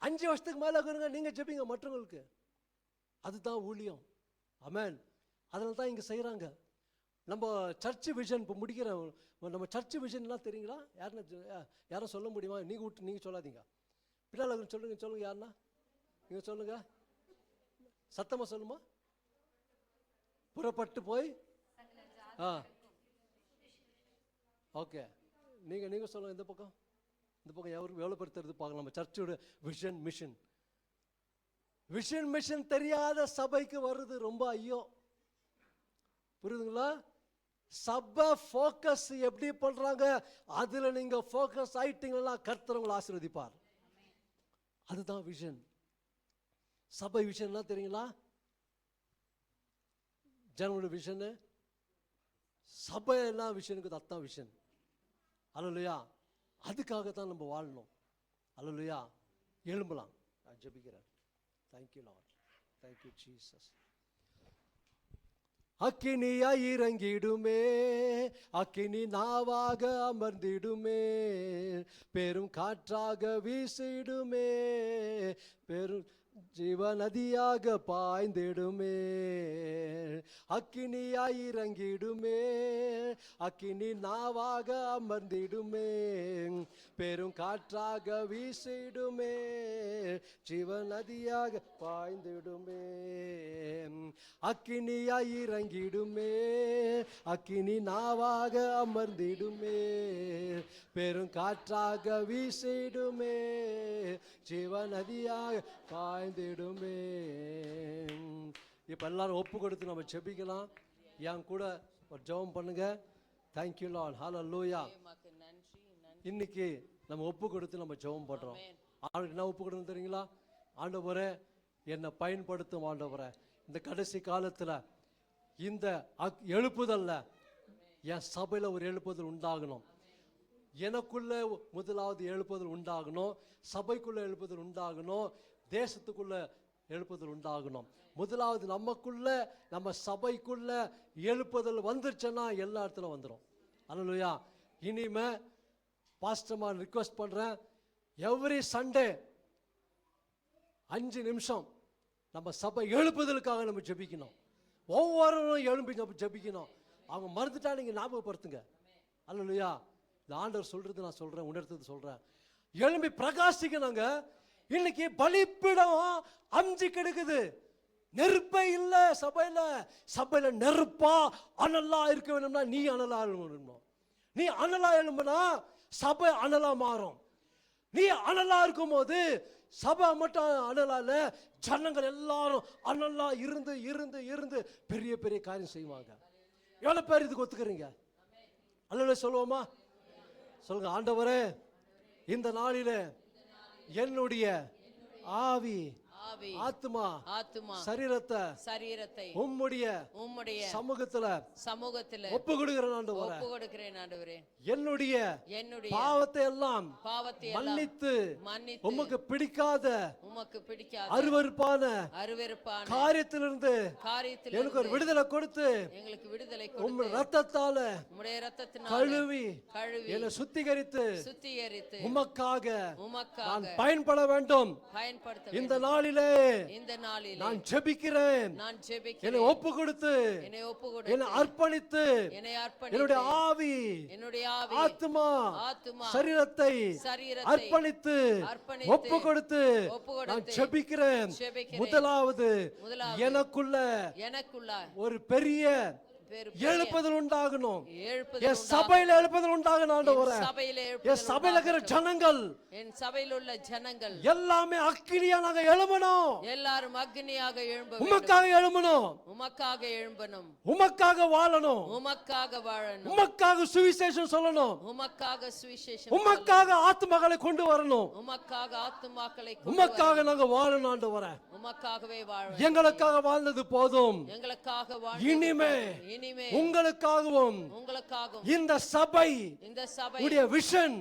5 வருஷத்துக்கு மேல இருக்கிறவங்க நீங்க ஜெபிங்க மற்றவங்களுக்கு. அதுதான் ஊழியம். ஆமென். அதனால தான் இங்க செய்யறாங்க. நம்ம சர்ச் விஷன் இப்போ முடிக்கிறோம். நம்ம சர்ச் விஷன் என்ன தெரியுங்களா? யாரும் சொல்ல முடியுமா? நீங்க சொல்லாதீங்க, பின்னால் சொல்லுங்க. யாருன்னா நீங்க சொல்லுங்க, சத்தமா சொல்லுமா. புறப்பட்டு போய் ஓகே, நீங்க சொல்லுங்க. இந்த பக்கம் எவ்வளோ பேர் தெரிஞ்சு பார்க்கலாம். நம்ம சர்ச்சோட விஷன் மிஷன் தெரியாத சபைக்கு வருது ரொம்ப ஐயோ. புரியுதுங்களா? சபை ஃபோக்கஸ் எப்படி பண்றாங்க, அதுல நீங்க ஃபோக்கஸ் ஆயிட்டீங்கன்னா கர்த்தர் உங்களை ஆசீர்வதிப்பார். அதுதான் விஷன். சபை விஷன் என்ன தெரியுங்களா? ஜனங்களோட விஷன், சபை எல்லாம் விஷனுக்கு அதான் விஷன். அல்லேலூயா. அதுக்காகத்தான் நம்ம வாழணும். அல்லேலூயா. எழும்பலாம். நான் ஜெபிக்கிறேன். Thank you Lord, thank you Jesus. அக்கினியா இறங்கிடுமே, அக்கினி நாவாக அமர்ந்திடுமே, பெரும் காற்றாக வீசிடுமே, பெரும் ஜீவ நதியாக பாய்ந்திடுமே. அக்கினியாய் இறங்கிடுமே, அக்கினி நாவாக அமர்ந்திடுமே, பெரும் காற்றாக வீசிடுமே, ஜீவ நதியாக பாய்ந்திடுமே. அக்கினியாய் இறங்கிடுமே, அக்கினி நாவாக அமர்ந்திடுமே, பெரும் காற்றாக வீசிடுமே, ஜீவ நதியாக பாய்ந்திடுமே. இப்ப எல்லாரும் ஒப்பு கொடுத்து நம்ம ஜெபிக்கலாம். என் கூட ஒரு ஜெபம் பண்ணுங்க. தேங்க்யூ லார்ட், ஹல்லேலூயா. இன்னைக்கு நம்ம ஒப்பு கொடுத்து நம்ம ஜெபம் பண்றோம். ஆளுக்கு என்ன ஒப்பு கொடுக்கணும் தெரியுங்களா? ஆண்டவரே என்னை பயன்படுத்தும். ஆண்டவரே இந்த கடைசி காலத்துல இந்த எழுப்புதல்ல என் சபையில ஒரு எழுப்புதல் உண்டாகணும். எனக்குள்ள முதலாவது எழுப்புதல் உண்டாகணும், சபைக்குள்ள எழுப்புதல் உண்டாகணும், தேசத்துக்குள்ள எழுப்புதல் உண்டாகணும். முதலாவது நமக்குள்ள, நம்ம சபைக்குள்ள எழுப்புதல் வந்துருச்சுன்னா எல்லா இடத்துல வந்துடும். அல்லேலூயா. இனிமே பாஸ்டர்மா ரிக்வெஸ்ட் பண்றேன், எவ்ரி சண்டே 5 நிமிஷம் நம்ம சபை எழுப்புதலுக்காக நம்ம ஜெபிக்கணும். ஒவ்வொருவரும் எழுப்பி நம்ம ஜெபிக்கணும். அவங்க மறந்துட்டா நீங்க ஞாபகப்படுத்துங்க. அல்லேலூயா. இந்த ஆண்டவர் சொல்றது நான் சொல்றேன், உணர்த்தது சொல்றேன். எழும்பி பிரகாசிக்கணுங்க. இன்னைக்கு பலிப்பிடம் அஞ்சு கிடக்குது, நெருப்பே இல்ல சபையில. சபையில நெருப்பா அனலா இருக்க வேணும்னா நீ அனலா எழும்பணும். நீ அனலா எழும்புனா சபை அனலா மாறும். நீ அனலா இருக்கும் போது சபை மட்டும் அனலால ஜனங்கள் எல்லாரும் அனலா இருந்து இருந்து இருந்து பெரிய பெரிய காரியம் செய்வாங்க. எவ்வளவு பேர் இதுக்கு ஒத்துக்கிறீங்க? அல்லேலூயா சொல்லுவோமா? சொல்லுங்க. ஆண்டவரே இந்த நாளிலே என்னுடைய ஆவி, ஆத்மா, சரீரத்தை உம்முடைய சமூகத்துல ஒப்பு கொடுக்கிறேன் ஆண்டவரே. என்னுடைய பாவத்தை எல்லாம் மன்னித்து உமக்கு பிடிக்காத அருவருப்பான காரியத்திலிருந்து எனக்கு ஒரு விடுதலை கொடுத்து உம்முடைய ரத்தத்தால கழுவி என்னை சுத்திகரித்து உமக்காக நான் பயன்பட வேண்டும். இந்த நாளிலே நான் ஜெபிக்கிறேன். என்னை ஒப்பு கொடுத்து என்னை அர்ப்பணித்து என்னுடைய ஆவி, ஆத்மா, சரீரத்தை அர்ப்பணித்து ஒப்பு கொடுத்து நான் ஜெபிக்கிறேன். முதலாவது எனக்குள்ள ஒரு பெரிய எழுப்புதல் உண்டாகணும். என் சபையில எழுப்புதல் உண்டாகணும் ஆண்டவரே. என் சபையில இருக்கிற ஜனங்கள், என் சபையில் உள்ள ஜனங்கள் எல்லாமே அக்கினியா நாங்க எழும்பணும். எல்லாரும் அக்னியாக எழும்ப உமக்காக எழும்பணும். உமக்காக எழும்பணும். உமக்காக வாழணும். உமக்காக வாழணும். உமக்காக சுவிசேஷம் சொல்லணும். உமக்காக சுவிசேஷம், உமக்காக ஆத்துமக்களை கொண்டு வரணும். உமக்காக ஆத்துமாக்களை உமக்காக நாங்க வாழணும் ஆண்டவரே. உமக்காகவே வாழணும். எங்களுக்காக வாழ்ந்தது போதும். எங்களுக்காக இனிமே உங்களுக்காகவும் இந்த சபை உடைய விஷன்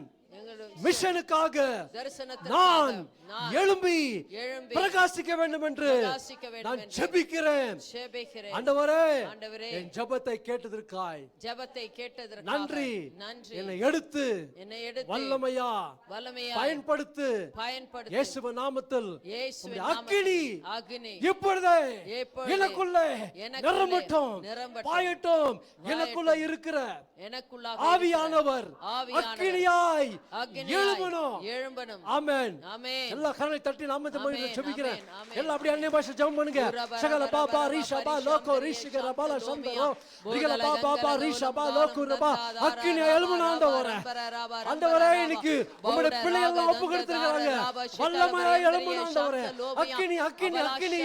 மிஷனுக்காக நான் எழும்பி பிரகாசிக்க வேண்டும் என்று நான் ஜெபிக்கிறேன். ஆண்டவரே என் ஜெபத்தை கேட்டதற்காய் நன்றி. என்னை எடுத்து வல்லமையா பயன்படுத்து. இயேசுவின் நாமத்தில் அக்கினி இப்பொழுதே எனக்குள்ளே நிரம்பட்டும், பாயட்டும். எனக்குள்ள இருக்கிற ஆவியானவர் அக்கினியாய் அக்னியாய் எழும்பணும். எழும்பணும். ஆமென். ஆமென். எல்லா கரங்களை தட்டி நாமத்தை ஆமென், செபிக்கிறேன். ஆமென், ஆமென், எல்லாம் அப்படியே அந்நிய பாஷை ஜெபம் பண்ணுங்க. சகல பாபா ரிஷபா லோகோ ரிஷிக ரபால சந்தரோ ரிகல பாபா ரிஷபா லோகோ ரபா அக்கினி எழும்பணும் ஆண்டவரே. ஆண்டவரே இன்னைக்கு உம்முடைய பிள்ளைகள் எல்லாம் ஒப்பு கொடுத்திருக்காங்க. வல்லமையாய் எழும்பணும் ஆண்டவரே. அக்கினி அக்கினி அக்கினி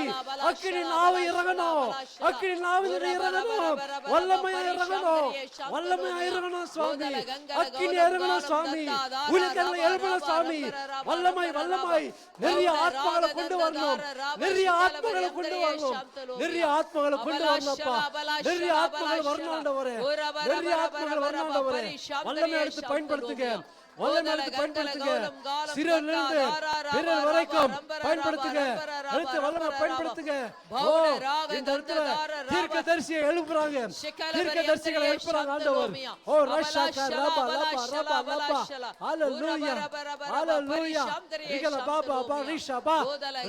அக்கினி நாவை இறங்கணும். அக்கினி நாவில் இறங்கணும். வல்லமையாய் இறங்கணும். வல்லமையாய் இறங்கணும் சுவாமி. அக்கினி இறங்கணும் சுவாமி. உலகெல்லாம் எழும்பணும் சுவாமி. வல்லமை வல்லமை நிறைய ஆத்மாக்களை கொண்டு வரணும். நிறைய ஆத்மாக்களை கொண்டு வரணும். நிறைய ஆத்மாக்களை கொண்டு வரணும்ப்பா. நிறைய ஆத்மாக்கள் வரணும் ஆண்டவரே. நிறைய ஆத்மாக்கள் வரணும் ஆண்டவரே. வல்லமை எடுத்து பயன்படுத்துங்க. வல்லமை எடுத்து பயன்படுத்துங்க. சிறியரிலிருந்து பெரியவர் வரைக்கும் பயன்படுத்துங்க. எடுத்து வல்லமை பயன்படுத்துங்க. ஓ இந்த இடத்துல தீர்க்கதரிசியை எழுப்புறாங்க. தீர்க்கதரிசிகளை எழுப்புறாங்க ஆண்டவர். ஓ ரஷாகா ரபா லபா ரபா லபா ஹalleluya ஹalleluya ரிகல பாபா பா ரிஷபா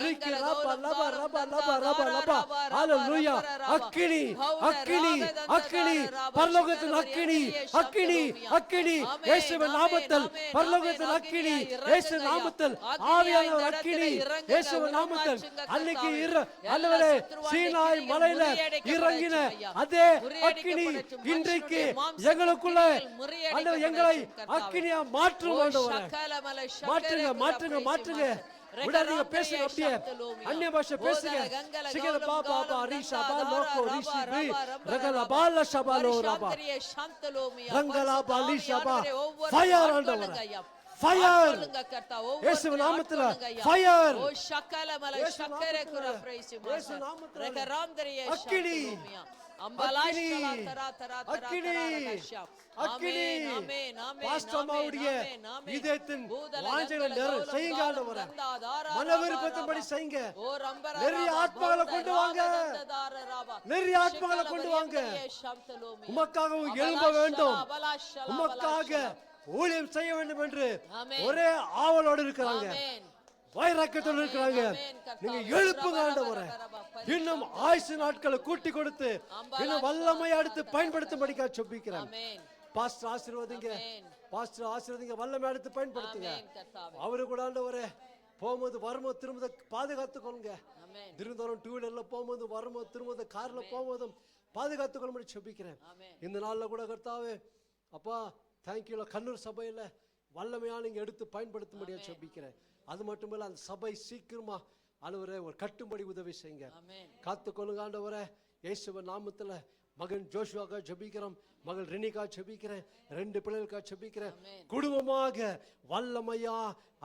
ரிகி ரபா லபா ரபா லபா ரபா லபா ஹalleluya அக்கினி அக்கினி அக்கினி பரலோகத்தின் அக்கினி அக்கினி அக்கினி இயேசுவின் நாமத்தில் பரலோகத்தின் அக்கினி இயேசு நாமத்தில் ஆவியானவர் அக்கினி இயேசுவின் நாமத்தில் அன்னைக்கு ஆண்டவரே சீனாய் மலையில இறங்கின அதே அக்கினி இன்றைக்கு எங்களுக்குள்ள ஆண்டவர் எங்களை அக்கினியா மாற்றும் ஆண்டவரே. மாற்றுங்க மாற்றுங்க மாற்றுங்க. விடாதீங்க பேசுங்க. அப்படியே அந்நிய பாஷை பேசுங்க. சிகல பாபா பா ரிஷா பா லோகோ ரிஷி பி ரகல பால ஷபாலோ ரபா ரங்கலா பாலி ஷபா ஃபயர் ஆண்டவரே. ஃபயர் இயேசுவின் நாமத்தில் ஃபயர். ஓ சகலமலை சக்கரே குர பிரைஸ் இயேசு நாமத்தில் ரகராந்தரிய அக்கினி அம்பலாஷலா தரா தரா அக்கினி அக்கினி பாஸ்டமாவுடைய இதயத்தின் வாஞ்சைகளை செய்யுங்க ஆண்டவரே. மன விருப்பத்தின்படி செய்யுங்க. நிறைய ஆத்மாக்களை கொண்டு வாங்க. நிறைய ஆத்மாக்களை கொண்டு வாங்க. உமக்காகவும் எழும்ப வேண்டும். உமக்காக ஊழியம் செய்ய வேண்டும் என்று ஒரே ஆவலோடு இருக்கிறாங்க. வைராக்கியத்தோடு இருக்கிறாங்க. நீங்க எழுப்புங்க ஆண்டவரே. இன்னும் ஆயுசு நாட்களை கூட்டி கொடுத்து இன்னும் வல்லமையை அடுத்து பயன்படுத்தும்படிக்கா செபிக்கிறேன். பாஸ்டர் ஆசீர்வதிங்க. பாஸ்டர் ஆசீர்வதிங்க. வல்லமை அடுத்து பயன்படுத்துங்க. அவரு கூட ஆண்டவரே போகும்போது வரும்போது திரும்ப பாதுகாத்துக் கொள்ளுங்க. திருந்தோறும் டூ வீலர்ல போகும்போது வரும்போது திரும்ப கார்ல போகும்போதும் பாதுகாத்துக் கொள்ளும்படி செபிக்கிறேன். இந்த நாள்ல கூட கர்த்தாவே அப்பா தேங்க்யூல கண்ணூர் சபையில வல்லமையா நீங்க எடுத்து பயன்படுத்தும்படியா செபிக்கிறேன். அது மட்டுமல்ல அந்த சபை சீக்கிரமா ஆண்டவரே ஒரு கட்டும்படி உதவி செய்யுங்க. காத்துக்கொள்ளுங்க ஆண்டவரே. இயேசுவின் நாமத்துல மகன் ஜோஷுவாக்கா ஜெபிக்கிறோம். மகள் ரெனிகா ஜெபிக்கிறேன். 2 பிள்ளைகளுக்கா ஜெபிக்கிறேன். குடும்பமாக வல்லமையா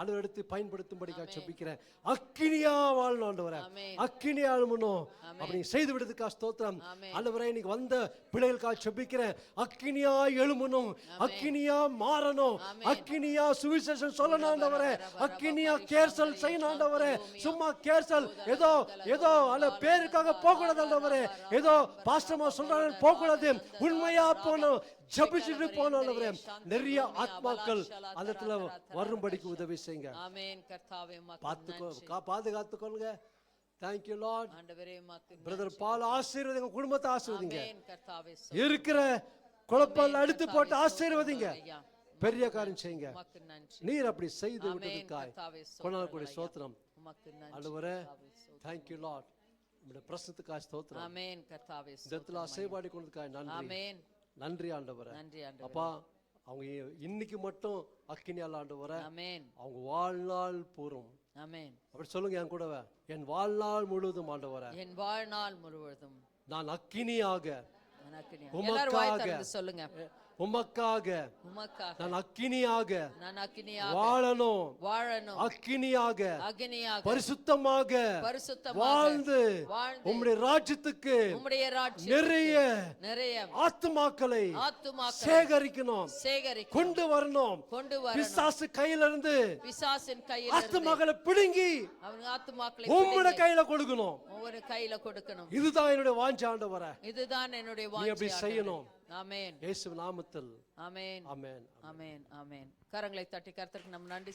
ஆண்டவர் எடுத்து பயன்படுத்தும்படிக்கா ஜெபிக்கிறேன். அக்கினியா வாழணும் ஆண்டவரே. அக்கினியா எழும்பணும். அப்படி செய்து விடுறதுக்கா ஸ்தோத்திரம் ஆண்டவரே. இன்னைக்கு வந்த பிள்ளைகளுக்கா ஜெபிக்கிறேன். அக்கினியா எழும்பணும். அக்கினியா மாறணும். அக்கினியா சுவிசேஷம் சொல்லணும் ஆண்டவரே. அக்கினியா கேர்சல் செய்யணும் ஆண்டவரே. சும்மா கேர்சல் ஏதோ ஏதோ அந்த பேருக்காக போக கூடாது ஆண்டவரே. ஏதோ பாஸ்டர்மா சொல்றாங்க போக கூடாது. உண்மையா போனோம். ஜெபிச்சுட்டு போனவரே. நிறைய ஆத்மாக்கள் அதத்துல வரும்படிக்கு உதவி செய்யுங்க. ஆமென் கர்த்தாவே பாதுகாத்துக்கொள்ளுங்க. Thank you Lord. பிரதர் பால் ஆசீர்வதிங்க. குடும்பத்தை ஆசீர்வதிங்க. இருக்கிற குழப்பம் எடுத்து போட்டு ஆசீர்வதிங்க. பெரிய காரியம் செய்யுங்க. நீர் அப்படி செய்து விட்டதுக்காய் கொண்டாடக்கூடிய ஸ்தோத்திரம் ஆண்டவரே. Thank you Lord. உம்முடைய பிரசன்னத்துக்காய் ஸ்தோத்திரம். ஆமென் கர்த்தாவே. இதெல்லாம் அசைபாடி கொண்டதுக்காய் நன்றி. ஆமென். நன்றி ஆண்டவரே. நன்றி ஆண்டவரே. அப்பா அவங்க இன்னைக்கு மட்டும் அக்கினியால் ஆண்டவரே. ஆமென். அவங்க வாழ்நாள் பூரும். ஆமென். அப்படி சொல்லுங்க என் கூடவே. என் வாழ்நாள் முழுவதும் ஆண்டவரே. என் வாழ்நாள் முழுவதும் நான் அக்கினியாக எல்லாரும் வாய் திறந்து சொல்லுங்க. உமக்காக நான் அக்கினியாக நான் வாழணும். அக்கினியாக பரிசுத்தமாக வாழ்ந்து உம்முடைய ராஜ்யத்துக்கு நிறைய ஆத்துமாக்களை சேகரிக்கணும். கொண்டு வரணும். பிசாசு கையில இருந்து ஆத்துமாக்களை பிடுங்கி உம்முடைய கையில கொடுக்கணும். இதுதான் என்னுடைய வாஞ்சை ஆண்டவரே. இதுதான் என்னுடைய வாஞ்சை. நீ அப்படி செய்யணும். ஆமென். இயேசு நாமத்தில் ஆமென். ஆமென். ஆமென். ஆமென். கரங்களை தட்டி கர்த்தருக்கு நம் நன்றி